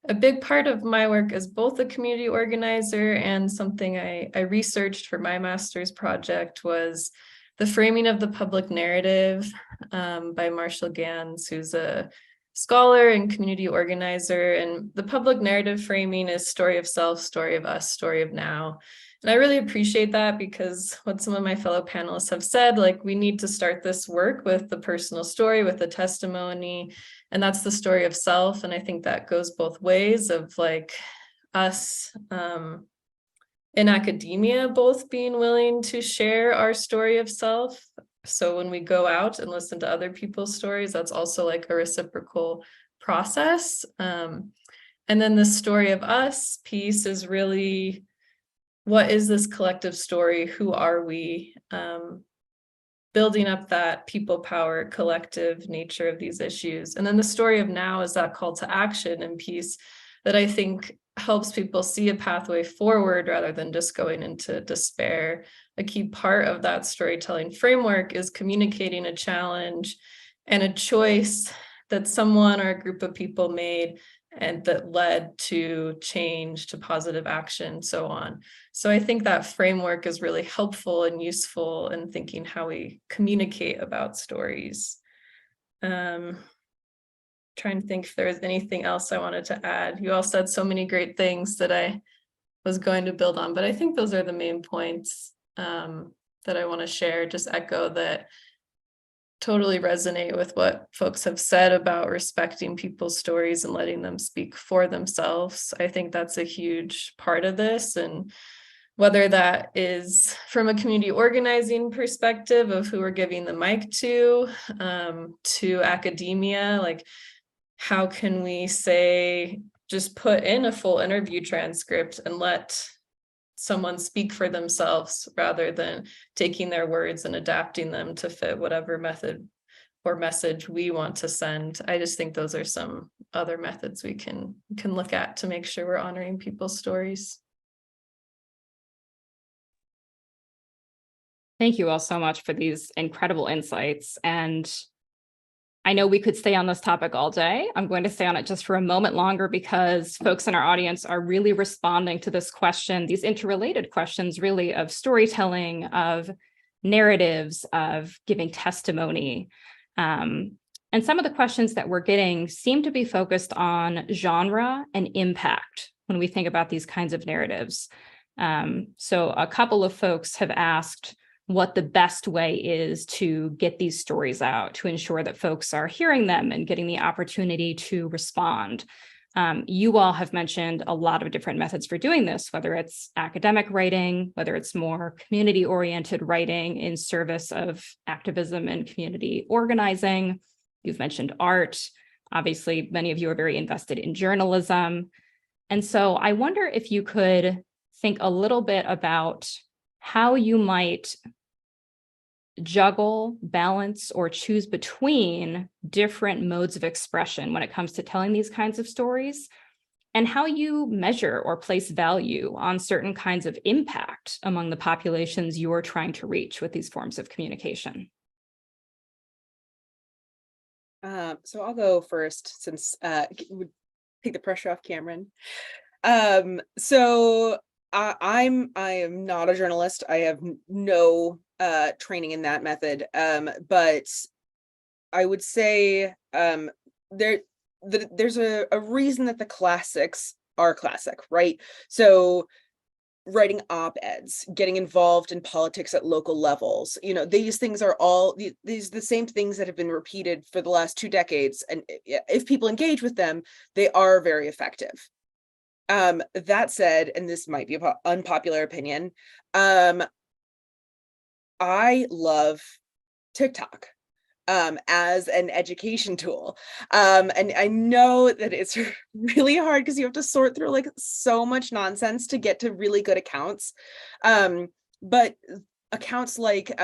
A big part of my work as both a community organizer and something I researched for my master's project was the framing of the public narrative by Marshall Gans, who's a scholar and community organizer. And the public narrative framing is story of self, story of us, story of now. And I really appreciate that, because what some of my fellow panelists have said, like, we need to start this work with the personal story, with the testimony, and that's the story of self. And I think that goes both ways, of like us in academia both being willing to share our story of self. So when we go out and listen to other people's stories, that's also like a reciprocal process. And then the story of us piece is really, what is this collective story? Who are we? Building up that people power, collective nature of these issues. And then the story of now is that call to action and piece that I think helps people see a pathway forward rather than just going into despair. A key part of that storytelling framework is communicating a challenge and a choice that someone or a group of people made, and that led to change, to positive action, so on. So I think that framework is really helpful and useful in thinking how we communicate about stories. Trying to think if there's anything else I wanted to add. You all said so many great things that I was going to build on, but I think those are the main points that I want to share. Just echo that, totally resonate with what folks have said about respecting people's stories and letting them speak for themselves. I think that's a huge part of this. And whether that is from a community organizing perspective of who we're giving the mic to academia, like how can we say, just put in a full interview transcript and let someone speak for themselves rather than taking their words and adapting them to fit whatever method or message we want to send. I just think those are some other methods we can look at to make sure we're honoring people's stories. Thank you all so much for these incredible insights. And I know we could stay on this topic all day. I'm going to stay on it just for a moment longer because folks in our audience are really responding to this question, these interrelated questions really of storytelling, of narratives, of giving testimony. And some of the questions that we're getting seem to be focused on genre and impact when we think about these kinds of narratives. So a couple of folks have asked what the best way is to get these stories out, to ensure that folks are hearing them and getting the opportunity to respond. You all have mentioned a lot of different methods for doing this, whether it's academic writing, whether it's more community-oriented writing in service of activism and community organizing. You've mentioned art. Obviously, many of you are very invested in journalism. And so I wonder if you could think a little bit about how you might juggle, balance, or choose between different modes of expression when it comes to telling these kinds of stories, and how you measure or place value on certain kinds of impact among the populations you're trying to reach with these forms of communication. So I'll go first since would take the pressure off Cameron. So I am not a journalist. I have no training in that method. But I would say there's a reason that the classics are classic, right? So writing op-eds, getting involved in politics at local levels, these things are all these the same things that have been repeated for the last 2 decades. And if people engage with them, they are very effective. That said, and this might be an unpopular opinion, I love TikTok as an education tool. And I know that it's really hard because you have to sort through like so much nonsense to get to really good accounts. But accounts like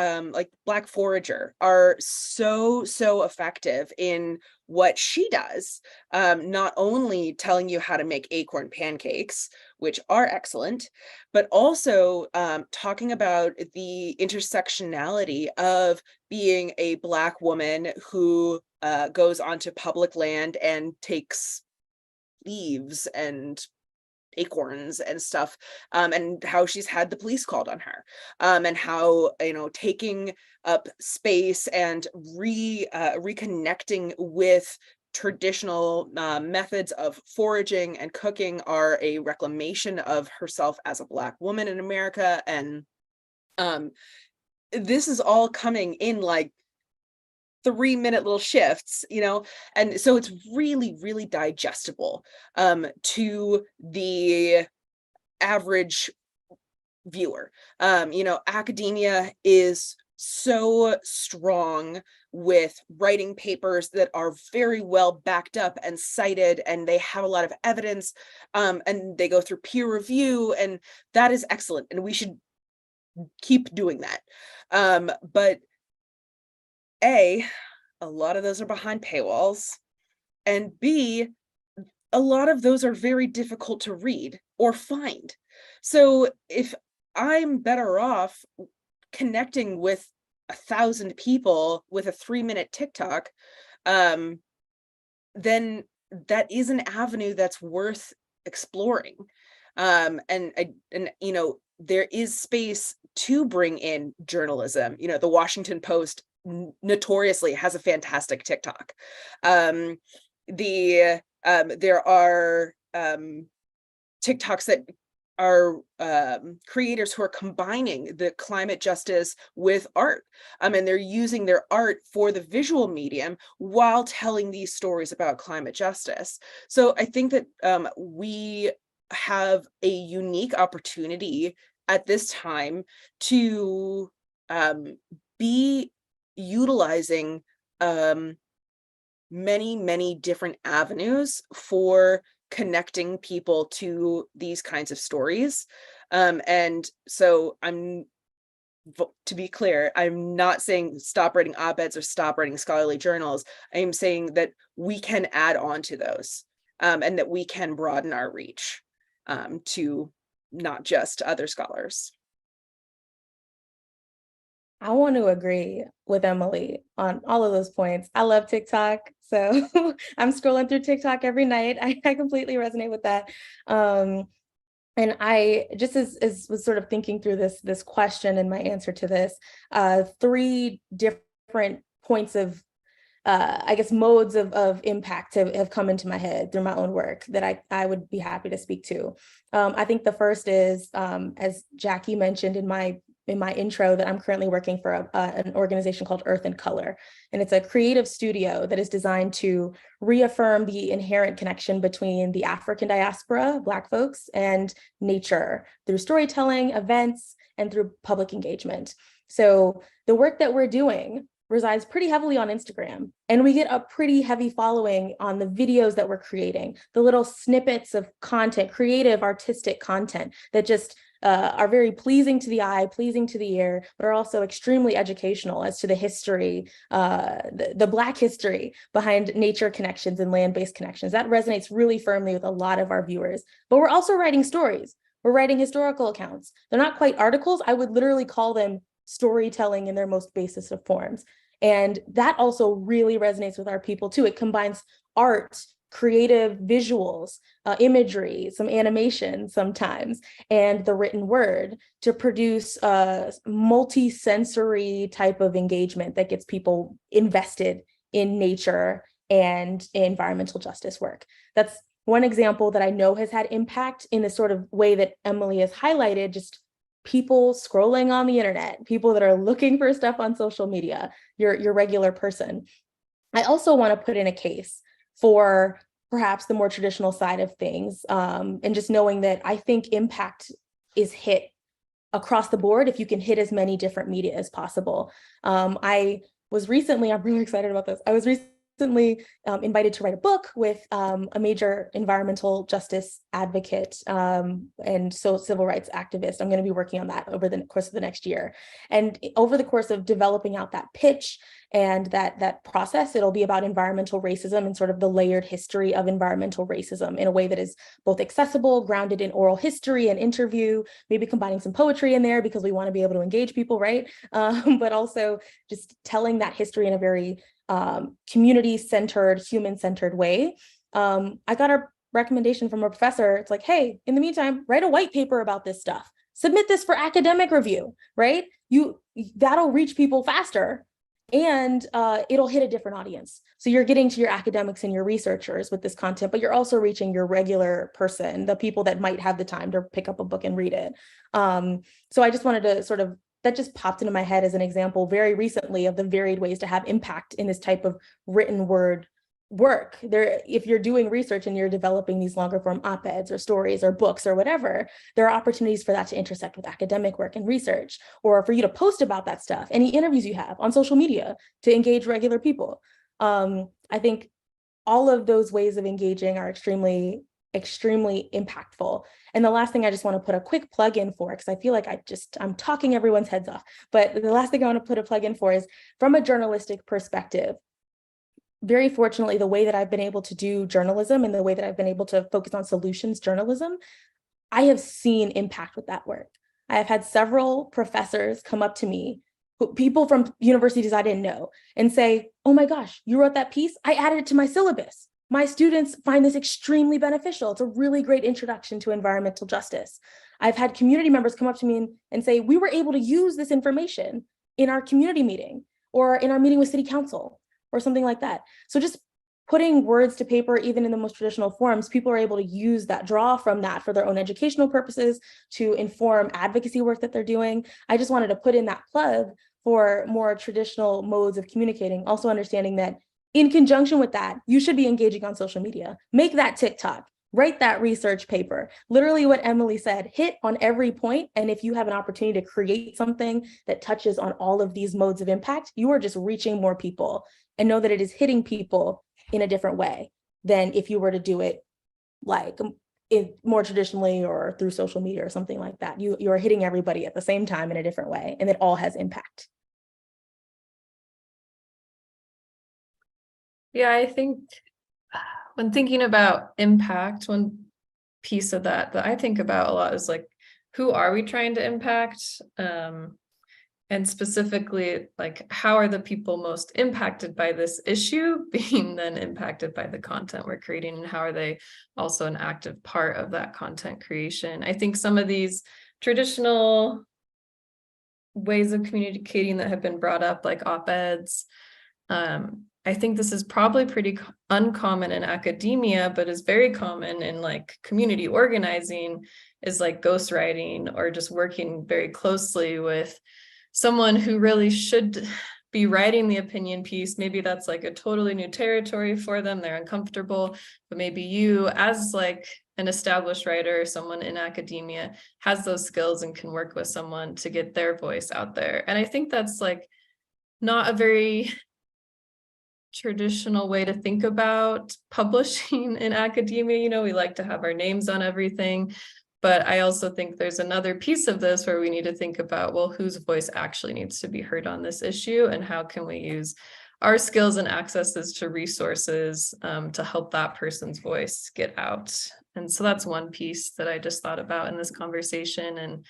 Black Forager are so effective in what she does, not only telling you how to make acorn pancakes, which are excellent, but also talking about the intersectionality of being a Black woman who goes onto public land and takes leaves and acorns and stuff, and how she's had the police called on her, and how taking up space and reconnecting with traditional methods of foraging and cooking are a reclamation of herself as a Black woman in America. And this is all coming in like 3-minute little shifts, and so it's really digestible to the average viewer. Academia is so strong with writing papers that are very well backed up and cited, and they have a lot of evidence, and they go through peer review, and that is excellent, and we should keep doing that. But A, a lot of those are behind paywalls, and B, a lot of those are very difficult to read or find. So if I'm better off connecting with 1,000 people with a 3-minute TikTok, then that is an avenue that's worth exploring. And you know, there is space to bring in journalism. You know, the Washington Post notoriously has a fantastic TikTok. There are TikToks that are creators who are combining the climate justice with art. And they're using their art for the visual medium while telling these stories about climate justice. So I think that we have a unique opportunity at this time to be utilizing many different avenues for connecting people to these kinds of stories. And so to be clear, I'm not saying stop writing op-eds or stop writing scholarly journals. I am saying that we can add on to those, and that we can broaden our reach to not just other scholars. I want to agree with Emily on all of those points. I love TikTok, so I'm scrolling through TikTok every night. I completely resonate with that. And I just as was sort of thinking through this question and my answer to this, 3 different points of I guess modes of impact have come into my head through my own work that I would be happy to speak to. I think the first is, as Jackie mentioned in my intro, that I'm currently working for an organization called Earth and Color. And it's a creative studio that is designed to reaffirm the inherent connection between the African diaspora, Black folks, and nature through storytelling, events, and through public engagement. So the work that we're doing resides pretty heavily on Instagram, and we get a pretty heavy following on the videos that we're creating, the little snippets of content, creative, artistic content that just are very pleasing to the eye, pleasing to the ear, but are also extremely educational as to the history, the Black history behind nature connections and land-based connections. That resonates really firmly with a lot of our viewers. But we're also writing stories. We're writing historical accounts. They're not quite articles. I would literally call them storytelling in their most basest of forms. And that also really resonates with our people too. It combines art, creative visuals, imagery, some animation sometimes, and the written word to produce a multi-sensory type of engagement that gets people invested in nature and environmental justice work. That's one example that I know has had impact in the sort of way that Emily has highlighted, just people scrolling on the internet, people that are looking for stuff on social media, your regular person. I also want to put in a case for perhaps the more traditional side of things, and just knowing that I think impact is hit across the board if you can hit as many different media as possible. I was recently, I'm really excited about this, I was recently invited to write a book with a major environmental justice advocate and so civil rights activist. I'm going to be working on that over the course of the next year. And over the course of developing out that pitch and that process, it'll be about environmental racism and sort of the layered history of environmental racism in a way that is both accessible, grounded in oral history and interview, maybe combining some poetry in there because we want to be able to engage people, right? But also just telling that history in a very community-centered, human-centered way. I got a recommendation from a professor. It's like, hey, in the meantime, write a white paper about this stuff. Submit this for academic review, right? That'll reach people faster and it'll hit a different audience. So you're getting to your academics and your researchers with this content, but you're also reaching your regular person, the people that might have the time to pick up a book and read it. So I just wanted to sort of, that just popped into my head as an example very recently of the varied ways to have impact in this type of written word work. If you're doing research and you're developing these longer form op-eds or stories or books or whatever, there are opportunities for that to intersect with academic work and research, or for you to post about that stuff, any interviews you have on social media to engage regular people. I think all of those ways of engaging are extremely impactful. And the last thing I just want to put a quick plug in for, because I feel like I'm talking everyone's heads off, but the last thing I want to put a plug in for is from a journalistic perspective. Very fortunately, the way that I've been able to do journalism and the way that I've been able to focus on solutions journalism, I have seen impact with that work. I have had several professors come up to me, people from universities I didn't know, and say, oh my gosh, you wrote that piece? I added it to my syllabus. My students find this extremely beneficial. It's a really great introduction to environmental justice. I've had community members come up to me and say, we were able to use this information in our community meeting or in our meeting with city council or something like that. So just putting words to paper, even in the most traditional forms, people are able to use that, draw from that for their own educational purposes, to inform advocacy work that they're doing. I just wanted to put in that plug for more traditional modes of communicating, also understanding that in conjunction with that, you should be engaging on social media. Make that TikTok, write that research paper. Literally what Emily said, hit on every point. And if you have an opportunity to create something that touches on all of these modes of impact, you are just reaching more people, and know that it is hitting people in a different way than if you were to do it like more traditionally or through social media or something like that. You are hitting everybody at the same time in a different way, and it all has impact. Yeah, I think when thinking about impact, one piece of that I think about a lot is like, who are we trying to impact? And specifically, like, how are the people most impacted by this issue being then impacted by the content we're creating, and how are they also an active part of that content creation? I think some of these traditional ways of communicating that have been brought up, like op-eds, I think this is probably pretty uncommon in academia, but is very common in like community organizing, is like ghostwriting, or just working very closely with someone who really should be writing the opinion piece. Maybe that's like a totally new territory for them. They're uncomfortable, but maybe you, as like an established writer, someone in academia, has those skills and can work with someone to get their voice out there. And I think that's like not a very traditional way to think about publishing in academia. You know, we like to have our names on everything. But I also think there's another piece of this where we need to think about, well, whose voice actually needs to be heard on this issue, and how can we use our skills and accesses to resources to help that person's voice get out. And so that's one piece that I just thought about in this conversation.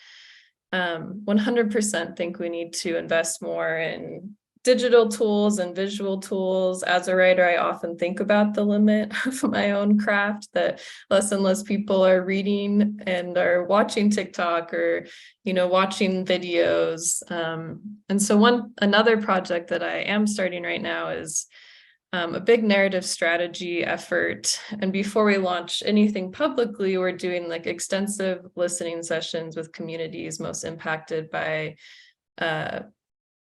And 100% think we need to invest more in digital tools and visual tools. As a writer, I often think about the limit of my own craft, that less and less people are reading and are watching TikTok or, you know, watching videos. And so another project that I am starting right now is a big narrative strategy effort. And before we launch anything publicly, we're doing like extensive listening sessions with communities most impacted by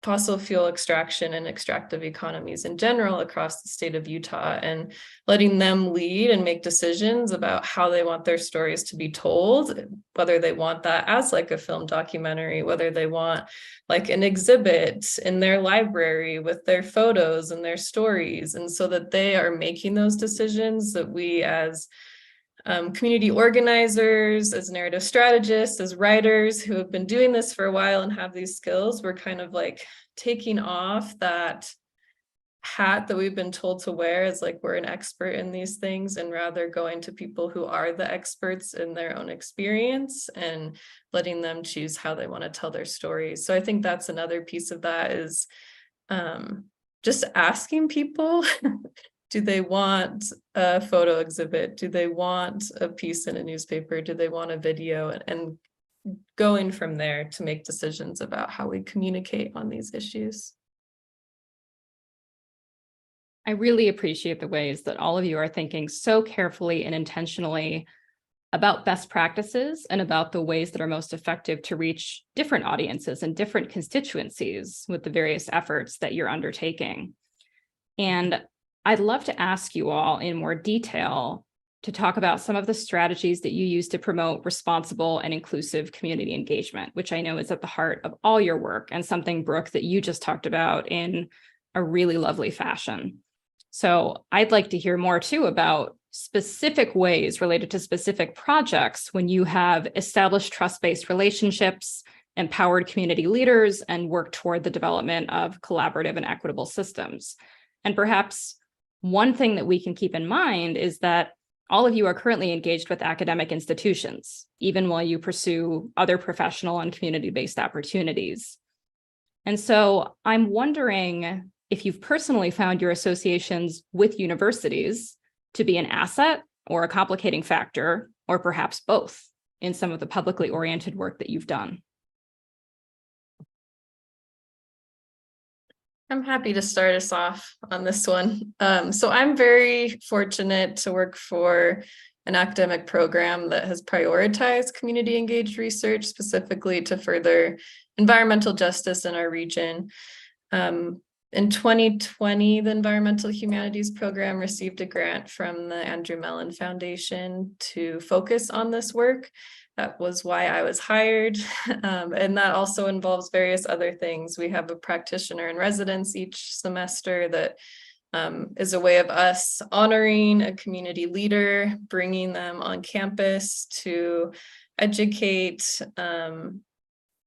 fossil fuel extraction and extractive economies in general across the state of Utah, and letting them lead and make decisions about how they want their stories to be told, whether they want that as like a film documentary, whether they want like an exhibit in their library with their photos and their stories. And so that they are making those decisions, that we as community organizers, as narrative strategists, as writers who have been doing this for a while and have these skills, we're kind of like taking off that hat that we've been told to wear as like we're an expert in these things, and rather going to people who are the experts in their own experience and letting them choose how they want to tell their stories. So I think that's another piece of that, is just asking people, do they want a photo exhibit? Do they want a piece in a newspaper? Do they want a video? And going from there to make decisions about how we communicate on these issues. I really appreciate the ways that all of you are thinking so carefully and intentionally about best practices and about the ways that are most effective to reach different audiences and different constituencies with the various efforts that you're undertaking. And I'd love to ask you all in more detail to talk about some of the strategies that you use to promote responsible and inclusive community engagement, which I know is at the heart of all your work, and something, Brooke, that you just talked about in a really lovely fashion. So I'd like to hear more too about specific ways related to specific projects when you have established trust-based relationships, empowered community leaders, and work toward the development of collaborative and equitable systems. And perhaps one thing that we can keep in mind is that all of you are currently engaged with academic institutions, even while you pursue other professional and community-based opportunities. And so I'm wondering if you've personally found your associations with universities to be an asset or a complicating factor, or perhaps both, in some of the publicly oriented work that you've done? I'm happy to start us off on this one. So I'm very fortunate to work for an academic program that has prioritized community engaged research, specifically to further environmental justice in our region. In 2020, the Environmental Humanities program received a grant from the Andrew Mellon Foundation to focus on this work. That was why I was hired. And that also involves various other things. We have a practitioner in residence each semester that is a way of us honoring a community leader, bringing them on campus to educate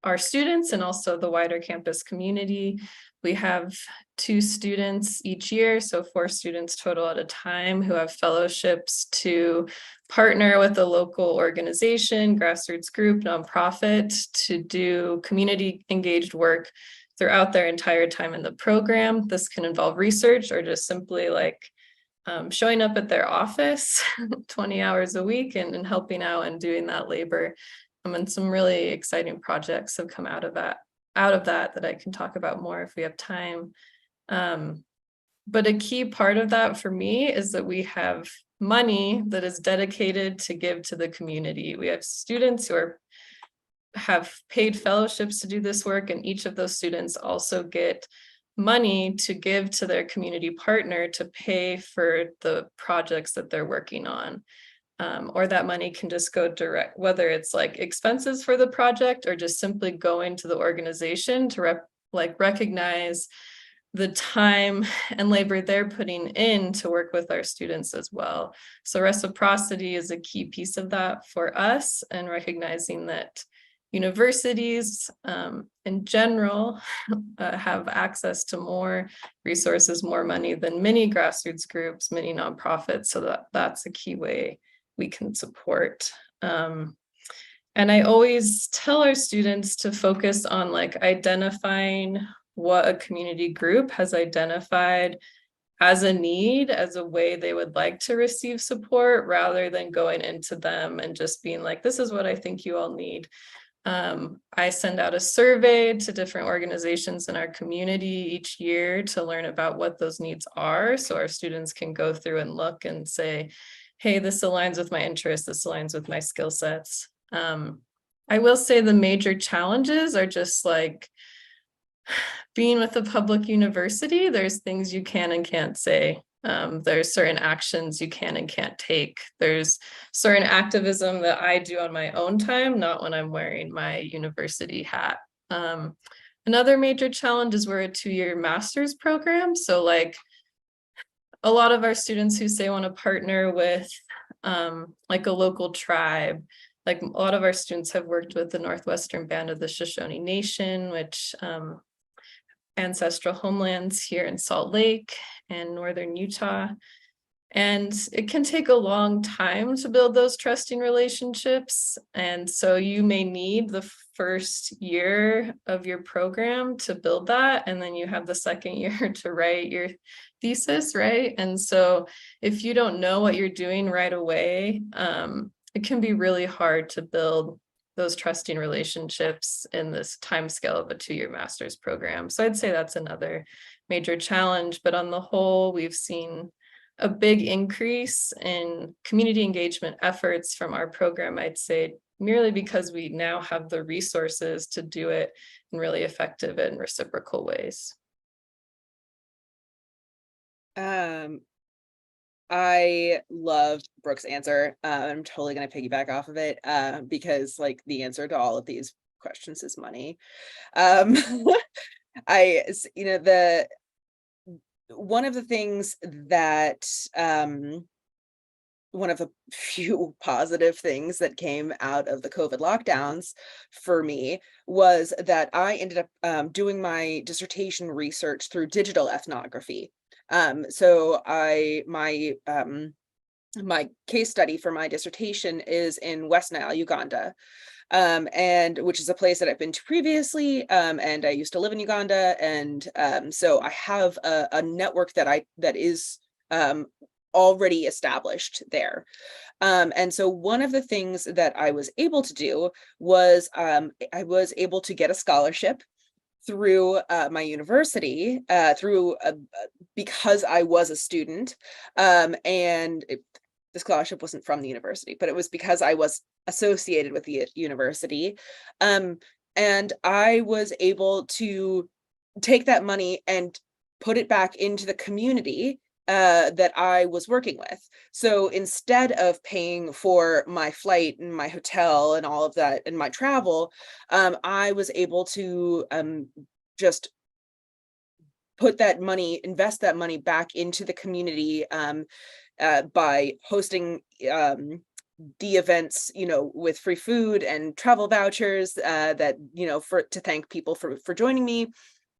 our students and also the wider campus community. We have 2 students each year, so 4 students total at a time, who have fellowships to partner with a local organization, grassroots group, nonprofit, to do community engaged work throughout their entire time in the program. This can involve research or just simply like showing up at their office 20 hours a week and helping out and doing that labor. And some really exciting projects have come out of that I can talk about more if we have time. But a key part of that for me is that we have money that is dedicated to give to the community. We have students who have paid fellowships to do this work, and each of those students also get money to give to their community partner to pay for the projects that they're working on. Or that money can just go direct, whether it's like expenses for the project or just simply going to the organization to recognize the time and labor they're putting in to work with our students as well. So reciprocity is a key piece of that for us, and recognizing that universities in general have access to more resources, more money than many grassroots groups, many nonprofits. So that's a key way we can support. And I always tell our students to focus on like identifying what a community group has identified as a need, as a way they would like to receive support, rather than going into them and just being like, this is what I think you all need. I send out a survey to different organizations in our community each year to learn about what those needs are, so our students can go through and look and say, hey, this aligns with my interests, this aligns with my skill sets. I will say the major challenges are just like being with a public university. There's things you can and can't say. There's certain actions you can and can't take. There's certain activism that I do on my own time, not when I'm wearing my university hat. Another major challenge is we're a 2-year master's program. So like a lot of our students who say want to partner with like a local tribe, like a lot of our students have worked with the Northwestern Band of the Shoshone Nation, which ancestral homelands here in Salt Lake and northern Utah. And it can take a long time to build those trusting relationships. And so you may need the first year of your program to build that. And then you have the second year to write your thesis, right? And so if you don't know what you're doing right away, it can be really hard to build those trusting relationships in this time scale of a 2-year master's program. So I'd say that's another major challenge. But on the whole, we've seen a big increase in community engagement efforts from our program, I'd say, merely because we now have the resources to do it in really effective and reciprocal ways. I love Brooke's answer. I'm totally going to piggyback off of it because like the answer to all of these questions is money. One of the things that one of the few positive things that came out of the COVID lockdowns for me was that I ended up doing my dissertation research through digital ethnography. So my case study for my dissertation is in West Nile, Uganda, and which is a place that I've been to previously, and I used to live in Uganda, and so I have a network that is already established there. And so one of the things that I was able to do was I was able to get a scholarship through my university, because I was a student, the scholarship wasn't from the university, but it was because I was associated with the university. And I was able to take that money and put it back into the community that I was working with. So instead of paying for my flight and my hotel and all of that and my travel, I was able to just put that money, invest that money back into the community by hosting the events, with free food and travel vouchers that, to thank people for joining me.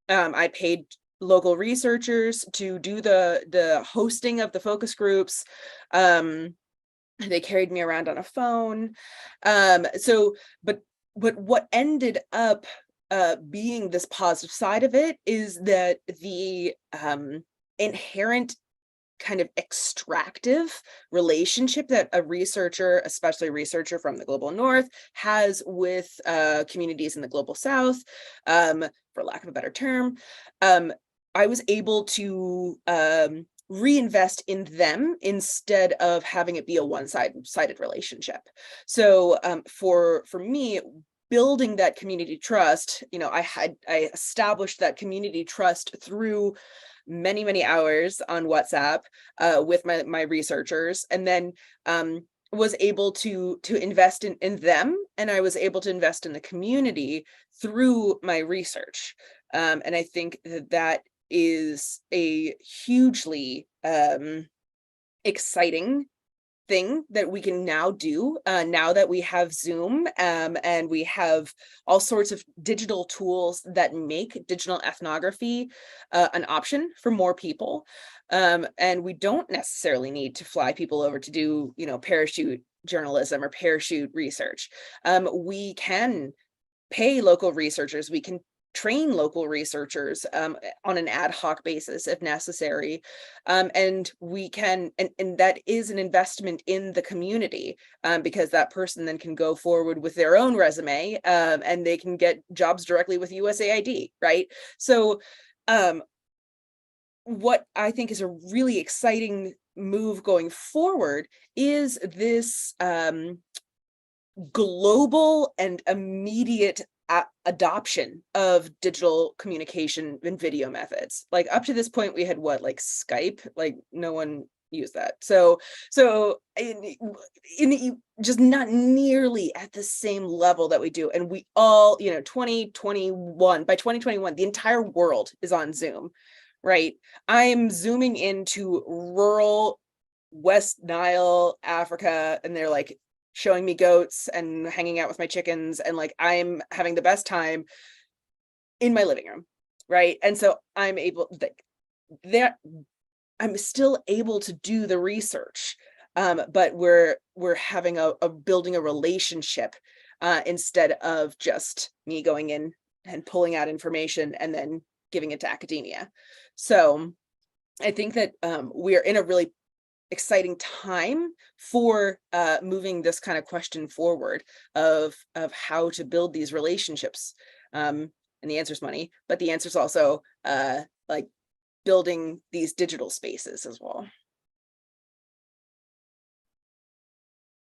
I paid local researchers to do the hosting of the focus groups. They carried me around on a phone. But what ended up being this positive side of it is that the inherent kind of extractive relationship that a researcher, especially a researcher from the global north, has with communities in the global south, for lack of a better term, I was able to reinvest in them instead of having it be a one-sided relationship. So for me, building that community trust, I established that community trust through many hours on WhatsApp with my researchers, and then was able to invest in them, and I was able to invest in the community through my research. And I think that is a hugely exciting thing that we can now do now that we have Zoom and we have all sorts of digital tools that make digital ethnography an option for more people. And we don't necessarily need to fly people over to do, parachute journalism or parachute research. We can pay local researchers, we can train local researchers on an ad hoc basis if necessary. And we can, and that is an investment in the community because that person then can go forward with their own resume and they can get jobs directly with USAID, right? So what I think is a really exciting move going forward is this global and immediate adoption of digital communication and video methods. Like up to this point, we had like Skype, like no one used that. So in just not nearly at the same level that we do. And we all, 2021, by 2021, the entire world is on Zoom, right? I'm zooming into rural West Nile, Africa, and they're like showing me goats and hanging out with my chickens, and like I'm having the best time in my living room, right? And so I'm able I'm still able to do the research, but we're having a building a relationship instead of just me going in and pulling out information and then giving it to academia. So I think that we're in a really exciting time for moving this kind of question forward of how to build these relationships. And the answer is money, but the answer is also like building these digital spaces as well.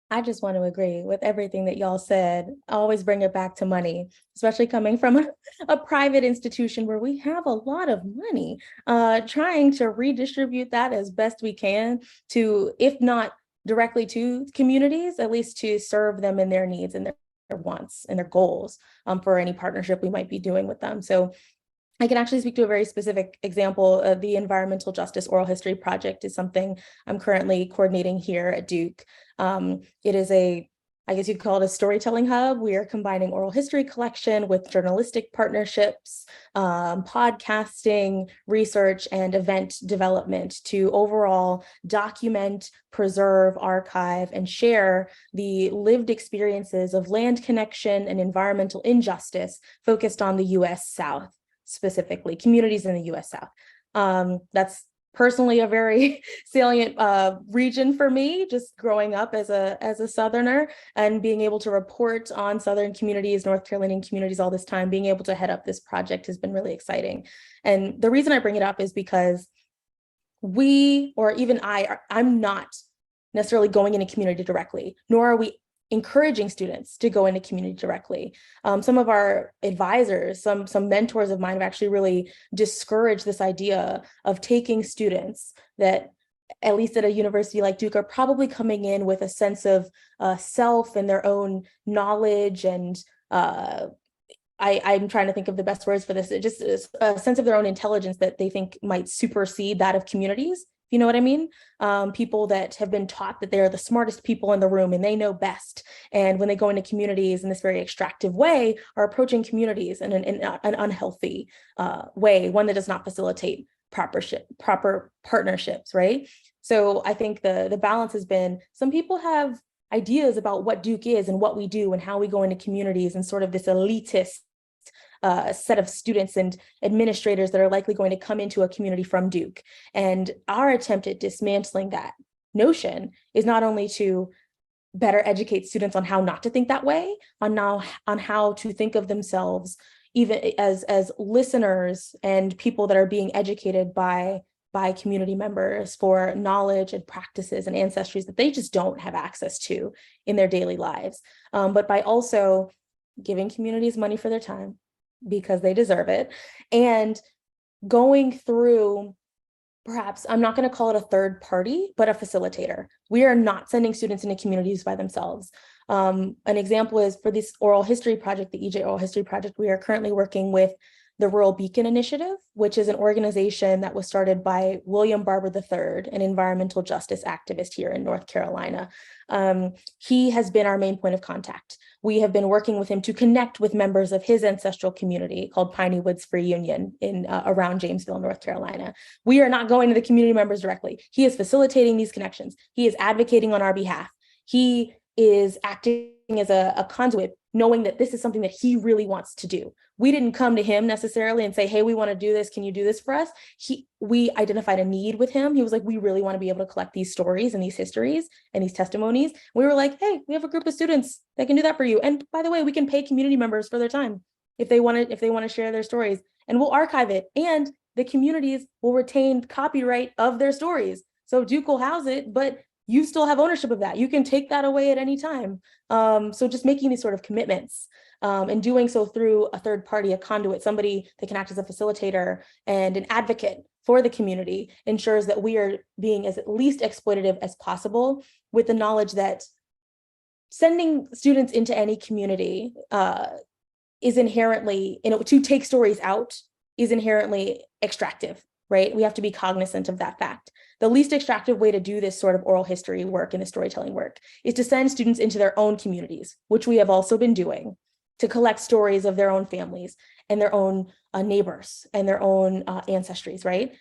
I just want to agree with everything that y'all said. I always bring it back to money, especially coming from a private institution where we have a lot of money, trying to redistribute that as best we can to, if not directly to communities, at least to serve them in their needs and their wants and their goals for any partnership we might be doing with them. So I can actually speak to a very specific example of the Environmental Justice Oral History Project is something I'm currently coordinating here at Duke. It is I guess you'd call it a storytelling hub. We are combining oral history collection with journalistic partnerships, podcasting, research, and event development to overall document, preserve, archive, and share the lived experiences of land connection and environmental injustice focused on the U.S. South. Specifically, communities in the U.S. South. That's personally a very salient region for me, just growing up as a Southerner and being able to report on Southern communities, North Carolinian communities all this time, being able to head up this project has been really exciting. And the reason I bring it up is because we, or even I'm not necessarily going into community directly, nor are we encouraging students to go into community directly. Some of our advisors, some mentors of mine have actually really discouraged this idea of taking students that, at least at a university like Duke, are probably coming in with a sense of self and their own knowledge and I'm trying to think of the best words for this. It just is a sense of their own intelligence that they think might supersede that of communities. You know what I mean? People that have been taught that they're the smartest people in the room and they know best. And when they go into communities in this very extractive way, are approaching communities in an unhealthy way, one that does not facilitate proper partnerships, right? So I think the balance has been, some people have ideas about what Duke is and what we do and how we go into communities and sort of this elitist set of students and administrators that are likely going to come into a community from Duke. And our attempt at dismantling that notion is not only to better educate students on how not to think that way, on how to think of themselves even as listeners and people that are being educated by community members for knowledge and practices and ancestries that they just don't have access to in their daily lives. But by also giving communities money for their time, because they deserve it, and going through, perhaps, I'm not going to call it a third party, but a facilitator. We are not sending students into communities by themselves. An example is for this oral history project, the EJ Oral History Project, we are currently working with the Rural Beacon Initiative, which is an organization that was started by William Barber III, an environmental justice activist here in North Carolina. He has been our main point of contact. We have been working with him to connect with members of his ancestral community called Piney Woods Free Union in around Jamesville, North Carolina. We are not going to the community members directly. He is facilitating these connections. He is advocating on our behalf. He is acting as a conduit, knowing that this is something that he really wants to do. We didn't come to him necessarily and say, hey, we want to do this. Can you do this for us? We identified a need with him. He was like, we really want to be able to collect these stories and these histories and these testimonies. We were like, hey, we have a group of students that can do that for you. And by the way, we can pay community members for their time if they want to share their stories, and we'll archive it. And the communities will retain copyright of their stories. So Duke will house it, but you still have ownership of that. You can take that away at any time. So just making these sort of commitments and doing so through a third party, a conduit, somebody that can act as a facilitator and an advocate for the community, ensures that we are being as least exploitative as possible, with the knowledge that sending students into any community is inherently, to take stories out is inherently extractive, right? We have to be cognizant of that fact. The least extractive way to do this sort of oral history work and the storytelling work is to send students into their own communities, which we have also been doing, to collect stories of their own families and their own neighbors and their own ancestries, right?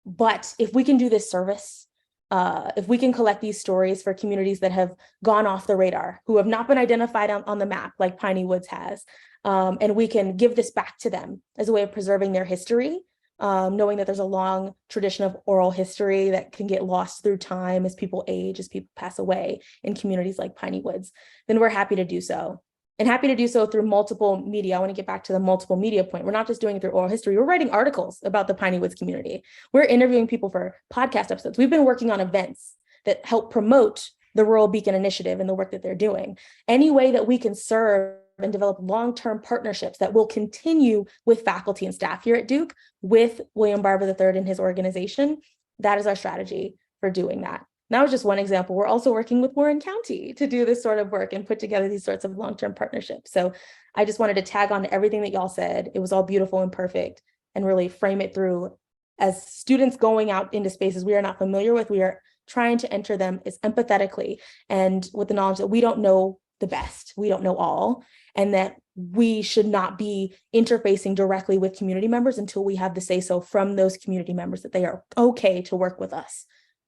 But if we can do this service, if we can collect these stories for communities that have gone off the radar, who have not been identified on the map like Piney Woods has, and we can give this back to them as a way of preserving their history, knowing that there's a long tradition of oral history that can get lost through time as people age, as people pass away in communities like Piney Woods, then we're happy to do so. And happy to do so through multiple media. I want to get back to the multiple media point. We're not just doing it through oral history. We're writing articles about the Piney Woods community. We're interviewing people for podcast episodes. We've been working on events that help promote the Rural Beacon Initiative and the work that they're doing. Any way that we can serve and develop long-term partnerships that will continue with faculty and staff here at Duke, with William Barber III and his organization, that is our strategy for doing that. And that was just one example. We're also working with Warren County to do this sort of work and put together these sorts of long-term partnerships. So I just wanted to tag on to everything that y'all said. It was all beautiful and perfect, and really frame it through, as students going out into spaces we are not familiar with, we are trying to enter them as empathetically and with the knowledge that we don't know the best, we don't know all, and that we should not be interfacing directly with community members until we have the say-so from those community members that they are okay to work with us,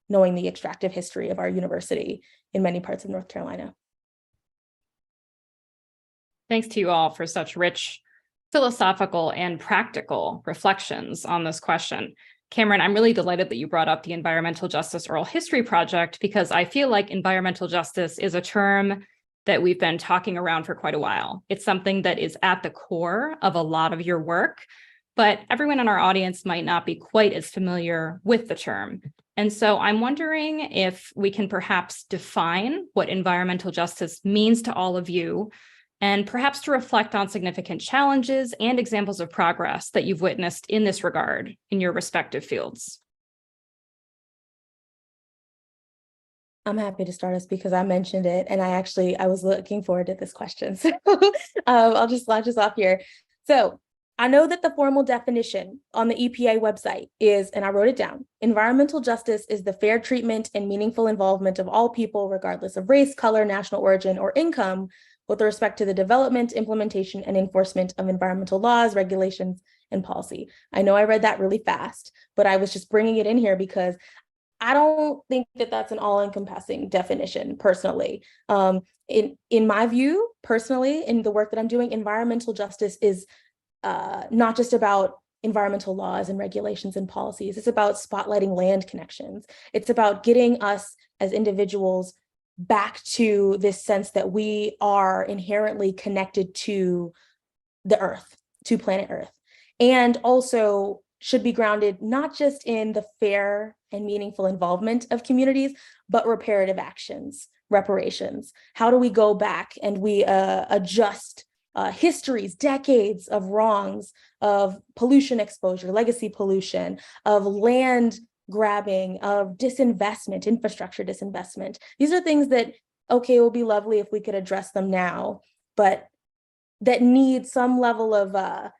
knowing the extractive history of our university in many parts of North Carolina. Thanks to you all for such rich philosophical and practical reflections on this question. Cameron, I'm really delighted that you brought up the Environmental Justice Oral History Project, because I feel like environmental justice is a term that we've been talking around for quite a while. It's something that is at the core of a lot of your work, but everyone in our audience might not be quite as familiar with the term. And so I'm wondering if we can perhaps define what environmental justice means to all of you, and perhaps to reflect on significant challenges and examples of progress that you've witnessed in this regard in your respective fields. I'm happy to start us because I mentioned it, and I was looking forward to this question. So I'll just launch us off here. So I know that the formal definition on the EPA website is, and I wrote it down, environmental justice is the fair treatment and meaningful involvement of all people, regardless of race, color, national origin, or income, with respect to the development, implementation, and enforcement of environmental laws, regulations, and policy. I know I read that really fast, but I was just bringing it in here because I don't think that that's an all-encompassing definition personally. In my view, personally, in the work that I'm doing, environmental justice is not just about environmental laws and regulations and policies. It's about spotlighting land connections. It's about getting us as individuals back to this sense that we are inherently connected to the earth, to planet Earth, and also should be grounded not just in the fair and meaningful involvement of communities, but reparative actions, reparations. How do we go back and we adjust histories, decades of wrongs, of pollution exposure, legacy pollution, of land grabbing, of disinvestment, infrastructure disinvestment. These are things that, okay, it would be lovely if we could address them now, but that need some level of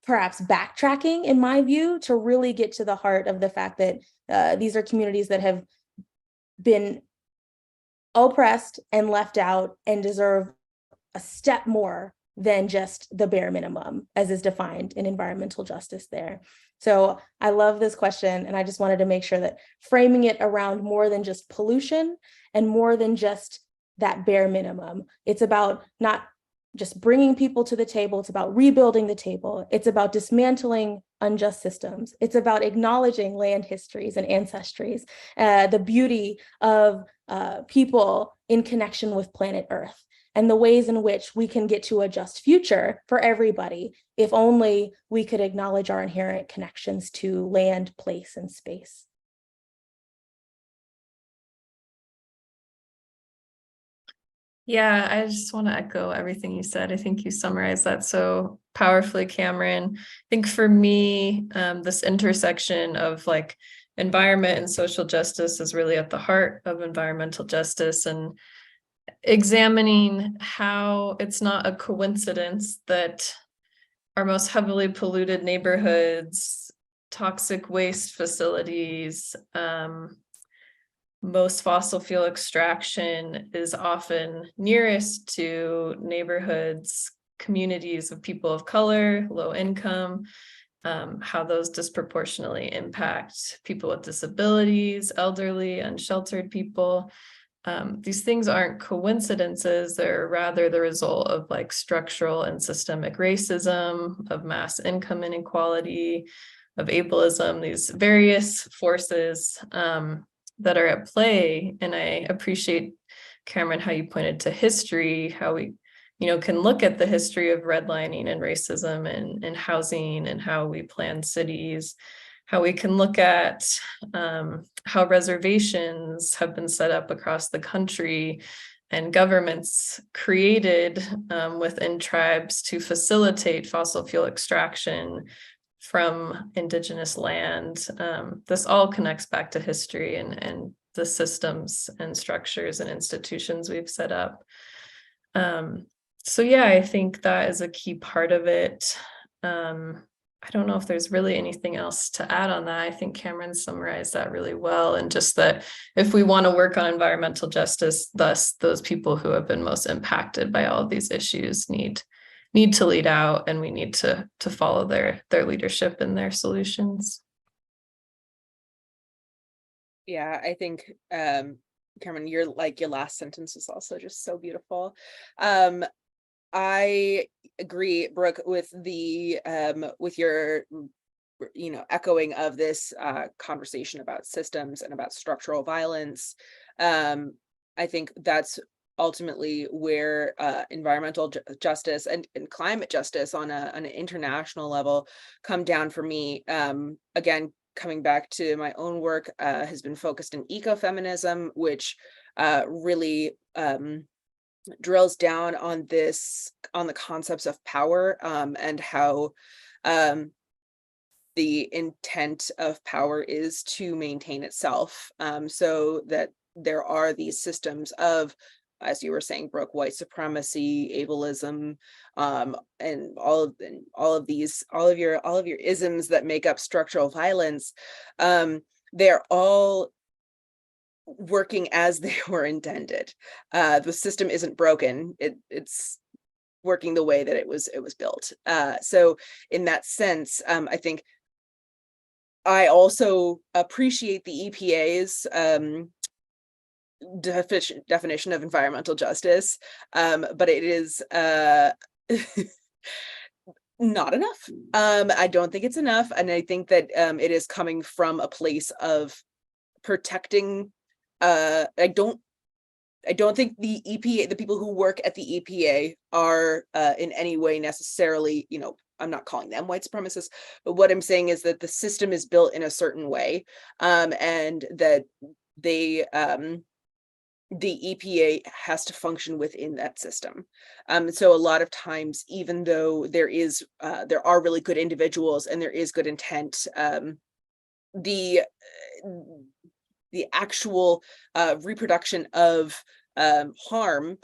perhaps backtracking, in my view, to really get to the heart of the fact that these are communities that have been oppressed and left out and deserve a step more than just the bare minimum, as is defined in environmental justice there. So I love this question, and I just wanted to make sure that framing it around more than just pollution and more than just that bare minimum. It's about not just bringing people to the table, it's about rebuilding the table. It's about dismantling unjust systems. It's about acknowledging land histories and ancestries, the beauty of people in connection with planet Earth, and the ways in which we can get to a just future for everybody if only we could acknowledge our inherent connections to land, place, and space. Yeah, I just want to echo everything you said. I think you summarized that so powerfully, Cameron. I think for me, this intersection of like environment and social justice is really at the heart of environmental justice, and examining how it's not a coincidence that our most heavily polluted neighborhoods, toxic waste facilities, most fossil fuel extraction is often nearest to neighborhoods, communities of people of color, low income, how those disproportionately impact people with disabilities, elderly, unsheltered people. These things aren't coincidences, they're rather the result of like structural and systemic racism, of mass income inequality, of ableism, these various forces that are at play. And I appreciate, Cameron, how you pointed to history, how we, can look at the history of redlining and racism and housing and how we plan cities, how we can look at how reservations have been set up across the country and governments created within tribes to facilitate fossil fuel extraction from indigenous land. This all connects back to history and the systems and structures and institutions we've set up. So yeah, I think that is a key part of it. I don't know if there's really anything else to add on that. I think Cameron summarized that really well. And just that if we want to work on environmental justice, thus those people who have been most impacted by all of these issues need to lead out, and we need to follow their leadership and their solutions. Yeah, I think Cameron, your last sentence was also just so beautiful. I agree, Brooke, with the with your echoing of this conversation about systems and about structural violence. I think that's ultimately where environmental justice and climate justice on an international level come down for me. Again, coming back to my own work, has been focused in ecofeminism, which really drills down on the concepts of power, and how the intent of power is to maintain itself, so that there are these systems of, as you were saying, Brooke, white supremacy, ableism, and all of your isms that make up structural violence. They're all working as they were intended. The system isn't broken; it's working the way that it was built. So, in that sense, I think I also appreciate the EPA's definition of environmental justice, but it is not enough. I don't think it's enough, and I think that it is coming from a place of protecting. I don't think the EPA, the people who work at the EPA, are in any way necessarily, I'm not calling them white supremacists, but what I'm saying is that the system is built in a certain way, and that they the EPA has to function within that system. So a lot of times, even though there are really good individuals and there is good intent, the actual reproduction of harm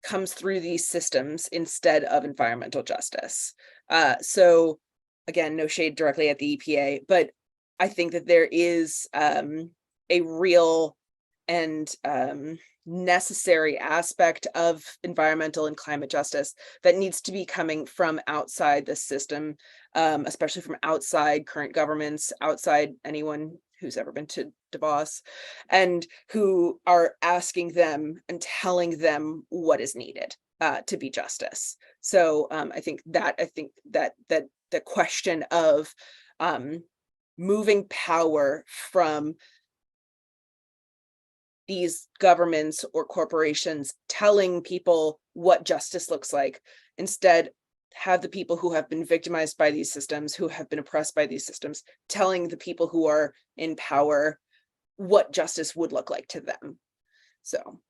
comes through these systems instead of environmental justice. So again, no shade directly at the EPA, but I think that there is a real and necessary aspect of environmental and climate justice that needs to be coming from outside the system, especially from outside current governments, outside anyone who's ever been to Davos, and who are asking them and telling them what is needed to be justice. So I think that the question of moving power from these governments or corporations telling people what justice looks like, instead have the people who have been victimized by these systems, who have been oppressed by these systems, telling the people who are in power what justice would look like to them. So.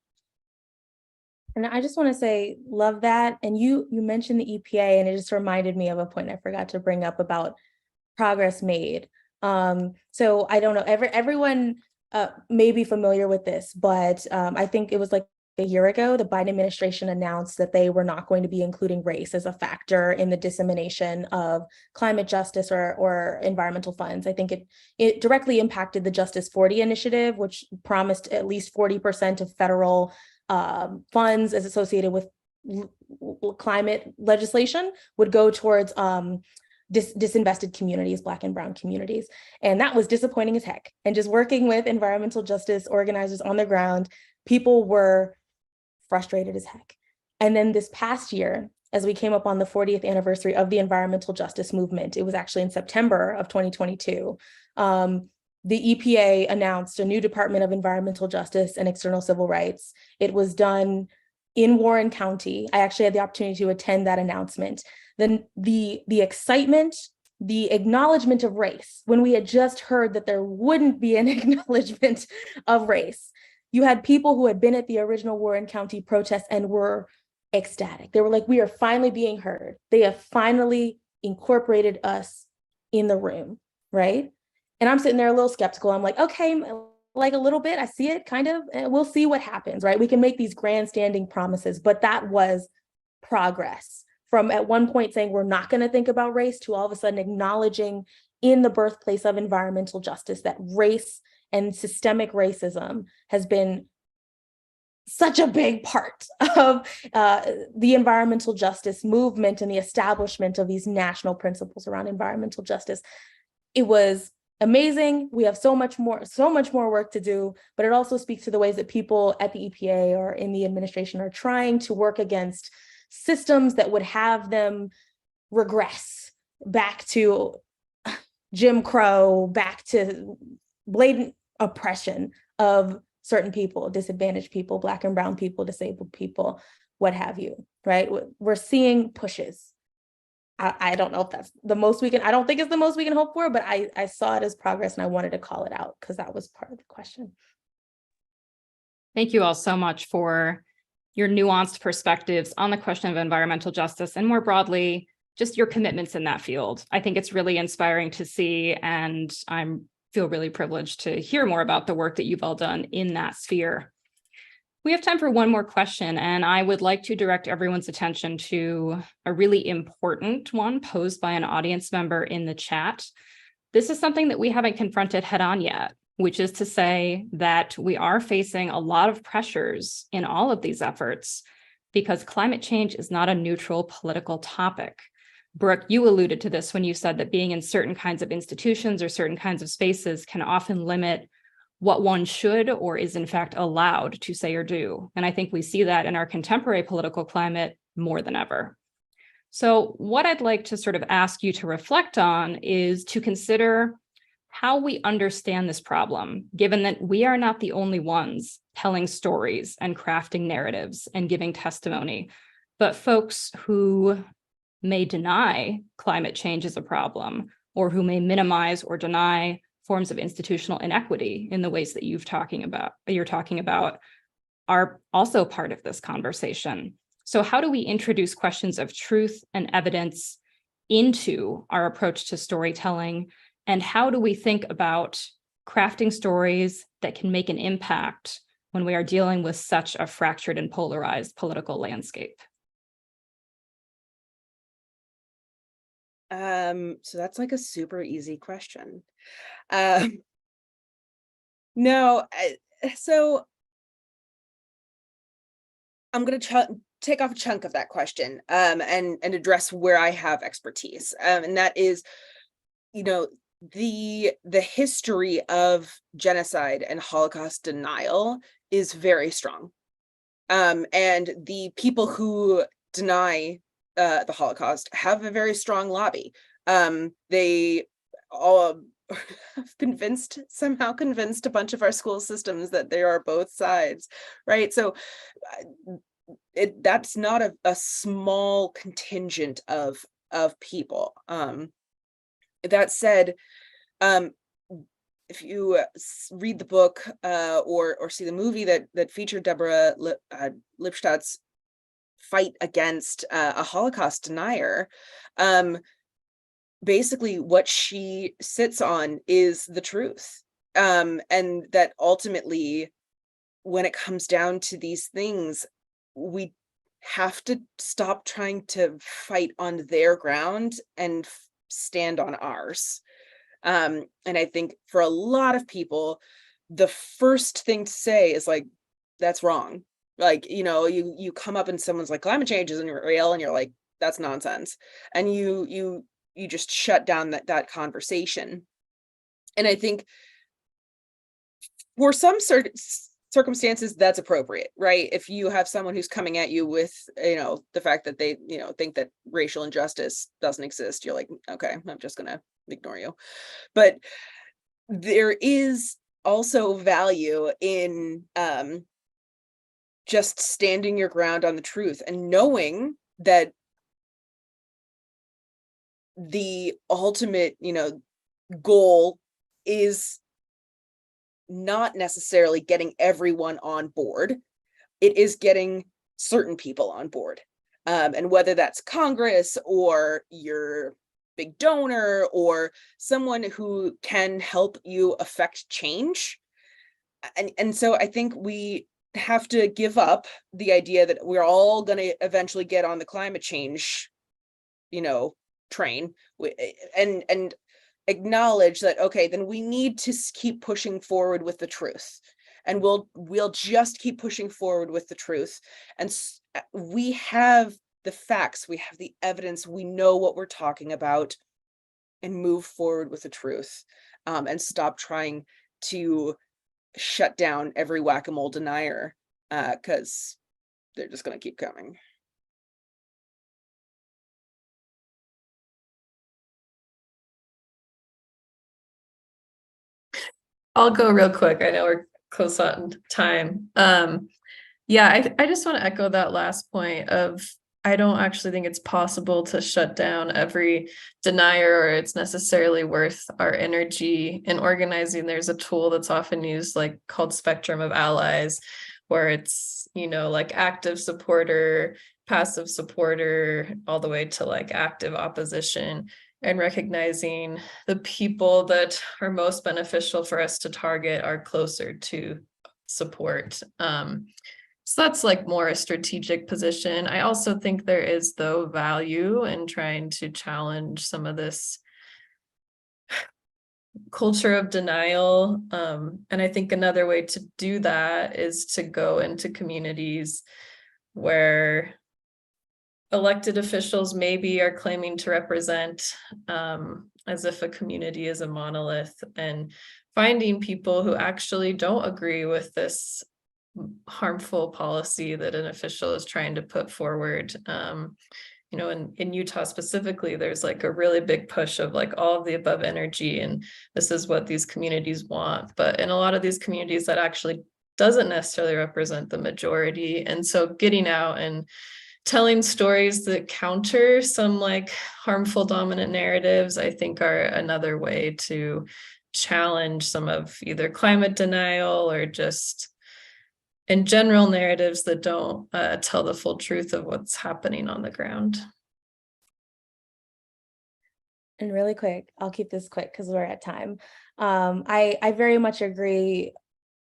And I just want to say, love that. And you mentioned the EPA, and it just reminded me of a point I forgot to bring up about progress made. So I don't know, everyone may be familiar with this, but I think it was like a year ago, the Biden administration announced that they were not going to be including race as a factor in the dissemination of climate justice or environmental funds. I think it directly impacted the Justice 40 initiative, which promised at least 40% of federal funds as associated with climate legislation would go towards disinvested communities, Black and Brown communities. And that was disappointing as heck. And just working with environmental justice organizers on the ground, people were frustrated as heck. And then this past year, as we came up on the 40th anniversary of the environmental justice movement, it was actually in September of 2022, the EPA announced a new Department of Environmental Justice and External Civil Rights. It was done in Warren County. I actually had the opportunity to attend that announcement. Then the excitement, the acknowledgement of race, when we had just heard that there wouldn't be an acknowledgement of race, you had people who had been at the original Warren County protests and were ecstatic. They were like, we are finally being heard. They have finally incorporated us in the room, right? And I'm sitting there a little skeptical. I'm like, okay, like a little bit, I see it kind of, and we'll see what happens, right? We can make these grandstanding promises, but that was progress. From at one point saying we're not going to think about race to all of a sudden acknowledging in the birthplace of environmental justice that race and systemic racism has been such a big part of the environmental justice movement and the establishment of these national principles around environmental justice. It was amazing. We have so much more work to do, but it also speaks to the ways that people at the EPA or in the administration are trying to work against systems that would have them regress back to Jim Crow, back to blatant oppression of certain people, disadvantaged people, Black and brown people, disabled people, what have you, right? We're seeing pushes. I don't know if that's the most we can, I don't think it's the most we can hope for, but I saw it as progress and I wanted to call it out because that was part of the question. Thank you all so much for your nuanced perspectives on the question of environmental justice and more broadly, just your commitments in that field. I think it's really inspiring to see, and I feel really privileged to hear more about the work that you've all done in that sphere. We have time for one more question, and I would like to direct everyone's attention to a really important one posed by an audience member in the chat. This is something that we haven't confronted head on yet, which is to say that we are facing a lot of pressures in all of these efforts because climate change is not a neutral political topic. Brooke, you alluded to this when you said that being in certain kinds of institutions or certain kinds of spaces can often limit what one should or is in fact allowed to say or do. And I think we see that in our contemporary political climate more than ever. So what I'd like to sort of ask you to reflect on is to consider how we understand this problem, given that we are not the only ones telling stories and crafting narratives and giving testimony, but folks who may deny climate change is a problem, or who may minimize or deny forms of institutional inequity in the ways that you're talking about are also part of this conversation. So how do we introduce questions of truth and evidence into our approach to storytelling? And how do we think about crafting stories that can make an impact when we are dealing with such a fractured and polarized political landscape? So that's like a super easy question. No, so I'm going to take off a chunk of that question and address where I have expertise. And that is, the history of genocide and Holocaust denial is very strong. And the people who deny the Holocaust have a very strong lobby. They all have somehow convinced a bunch of our school systems that they are both sides, right? So that's not a small contingent of people. That said, if you read the book or see the movie that featured Deborah Lipstadt's fight against a Holocaust denier, basically what she sits on is the truth. And that ultimately, when it comes down to these things, we have to stop trying to fight on their ground and stand on ours. And I think for a lot of people, the first thing to say is like, that's wrong. Like, you come up and someone's like, climate change isn't real, and you're like, that's nonsense. And you just shut down that conversation. And I think for some circumstances that's appropriate, right? If you have someone who's coming at you with, the fact that they, think that racial injustice doesn't exist, you're like, okay, I'm just gonna ignore you. But there is also value in just standing your ground on the truth and knowing that the ultimate, goal is not necessarily getting everyone on board. It is getting certain people on board. And whether that's Congress or your big donor or someone who can help you affect change. And so I think we have to give up the idea that we're all going to eventually get on the climate change, train, and acknowledge that, okay, then we need to keep pushing forward with the truth, and we'll just keep pushing forward with the truth. And we have the facts, we have the evidence, we know what we're talking about, and move forward with the truth, and stop trying to shut down every whack-a-mole denier, because they're just going to keep coming. I'll go real quick. I know we're close on time. Yeah, I just want to echo that last point of I don't actually think it's possible to shut down every denier, or it's necessarily worth our energy in organizing. There's a tool that's often used like called Spectrum of Allies, where it's, you know, like active supporter, passive supporter, all the way to like active opposition, and recognizing the people that are most beneficial for us to target are closer to support. So that's like more a strategic position. I also think there is, though, value in trying to challenge some of this culture of denial. And I think another way to do that is to go into communities where elected officials maybe are claiming to represent, as if a community is a monolith, and finding people who actually don't agree with this harmful policy that an official is trying to put forward. You know, in Utah specifically, there's like a really big push of like all of the above energy, and this is what these communities want. But in a lot of these communities, that actually doesn't necessarily represent the majority. And so getting out and telling stories that counter some like harmful dominant narratives, I think, are another way to challenge some of either climate denial or just in general narratives that don't tell the full truth of what's happening on the ground. And really quick, I'll keep this quick because we're at time. I very much agree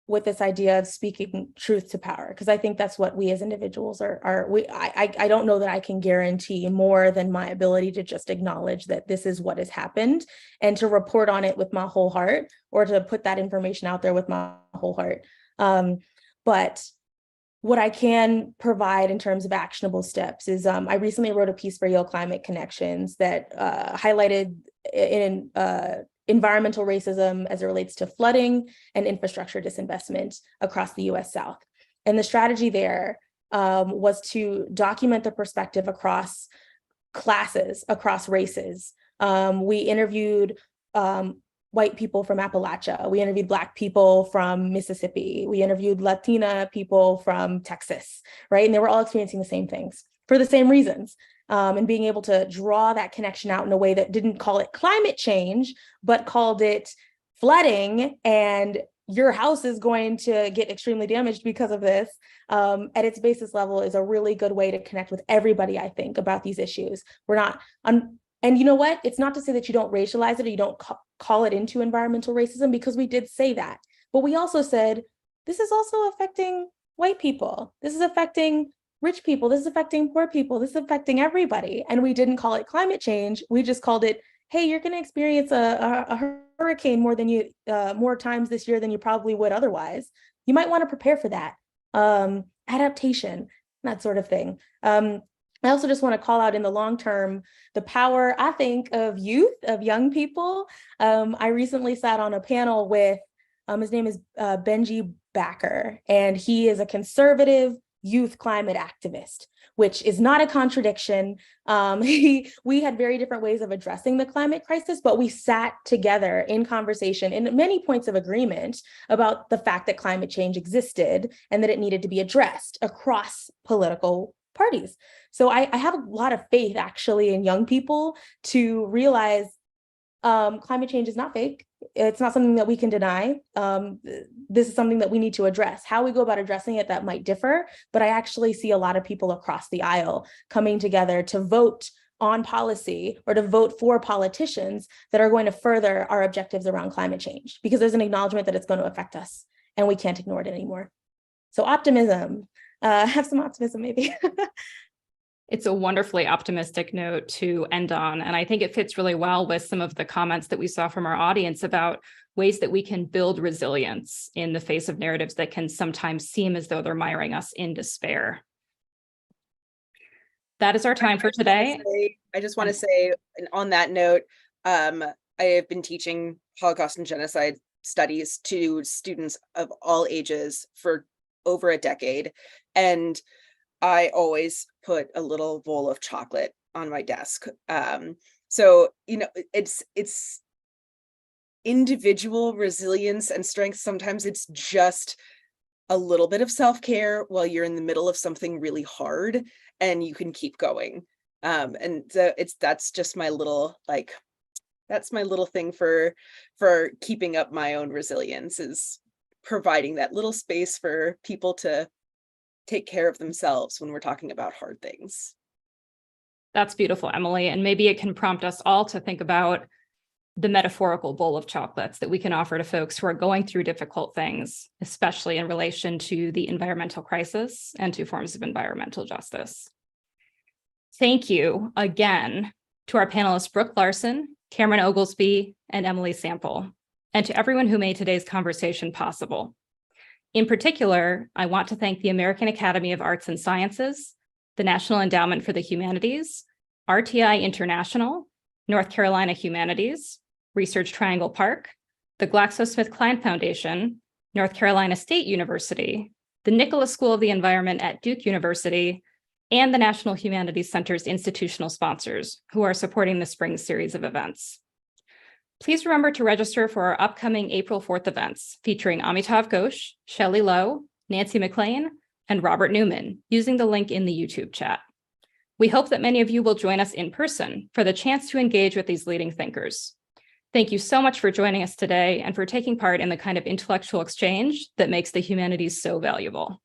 with this idea of speaking truth to power, because I think that's what we as individuals I don't know that I can guarantee more than my ability to just acknowledge that this is what has happened and to report on it with my whole heart, or to put that information out there with my whole heart. But what I can provide in terms of actionable steps is I recently wrote a piece for Yale Climate Connections that highlighted in environmental racism as it relates to flooding and infrastructure disinvestment across the US South. And the strategy there was to document the perspective across classes, across races. We interviewed white people from Appalachia. We interviewed Black people from Mississippi. We interviewed Latina people from Texas, right? And they were all experiencing the same things for the same reasons. And being able to draw that connection out in a way that didn't call it climate change, but called it flooding, and your house is going to get extremely damaged because of this, at its basis level, is a really good way to connect with everybody, I think, about these issues. We're not, and you know what? It's not to say that you don't racialize it or you don't call it into environmental racism, because we did say that. But we also said, this is also affecting white people. This is affecting rich people. This is affecting poor people. This is affecting everybody. And we didn't call it climate change. We just called it, hey, you're going to experience a hurricane more times this year than you probably would otherwise. You might want to prepare for that. Adaptation, that sort of thing. I also just want to call out in the long term, the power, I think, of youth, of young people. I recently sat on a panel with, his name is Benji Backer, and he is a conservative youth climate activist, which is not a contradiction. We had very different ways of addressing the climate crisis, but we sat together in conversation in many points of agreement about the fact that climate change existed and that it needed to be addressed across political parties. So I have a lot of faith actually in young people to realize climate change is not fake. It's not something that we can deny. This is something that we need to address. How we go about addressing it, that might differ, but I actually see a lot of people across the aisle coming together to vote on policy or to vote for politicians that are going to further our objectives around climate change, because there's an acknowledgement that it's going to affect us and we can't ignore it anymore. So optimism, have some optimism maybe. It's a wonderfully optimistic note to end on. And I think it fits really well with some of the comments that we saw from our audience about ways that we can build resilience in the face of narratives that can sometimes seem as though they're miring us in despair. That is our time for today. I just want to say, and on that note, I have been teaching Holocaust and genocide studies to students of all ages for over a decade. And I always put a little bowl of chocolate on my desk. So, you know, it's individual resilience and strength. Sometimes it's just a little bit of self-care while you're in the middle of something really hard, and you can keep going. And so that's just my little, like, that's my little thing for keeping up my own resilience, is providing that little space for people to take care of themselves when we're talking about hard things. That's beautiful, Emily. And maybe it can prompt us all to think about the metaphorical bowl of chocolates that we can offer to folks who are going through difficult things, especially in relation to the environmental crisis and to forms of environmental justice. Thank you again to our panelists, Brooke Larsen, Cameron Oglesby, and Emily Sample, and to everyone who made today's conversation possible. In particular, I want to thank the American Academy of Arts and Sciences, the National Endowment for the Humanities, RTI International, North Carolina Humanities, Research Triangle Park, the GlaxoSmithKline Foundation, North Carolina State University, the Nicholas School of the Environment at Duke University, and the National Humanities Center's institutional sponsors who are supporting the spring series of events. Please remember to register for our upcoming April 4th events featuring Amitav Ghosh, Shelley Lowe, Nancy McLean, and Robert Newman using the link in the YouTube chat. We hope that many of you will join us in person for the chance to engage with these leading thinkers. Thank you so much for joining us today and for taking part in the kind of intellectual exchange that makes the humanities so valuable.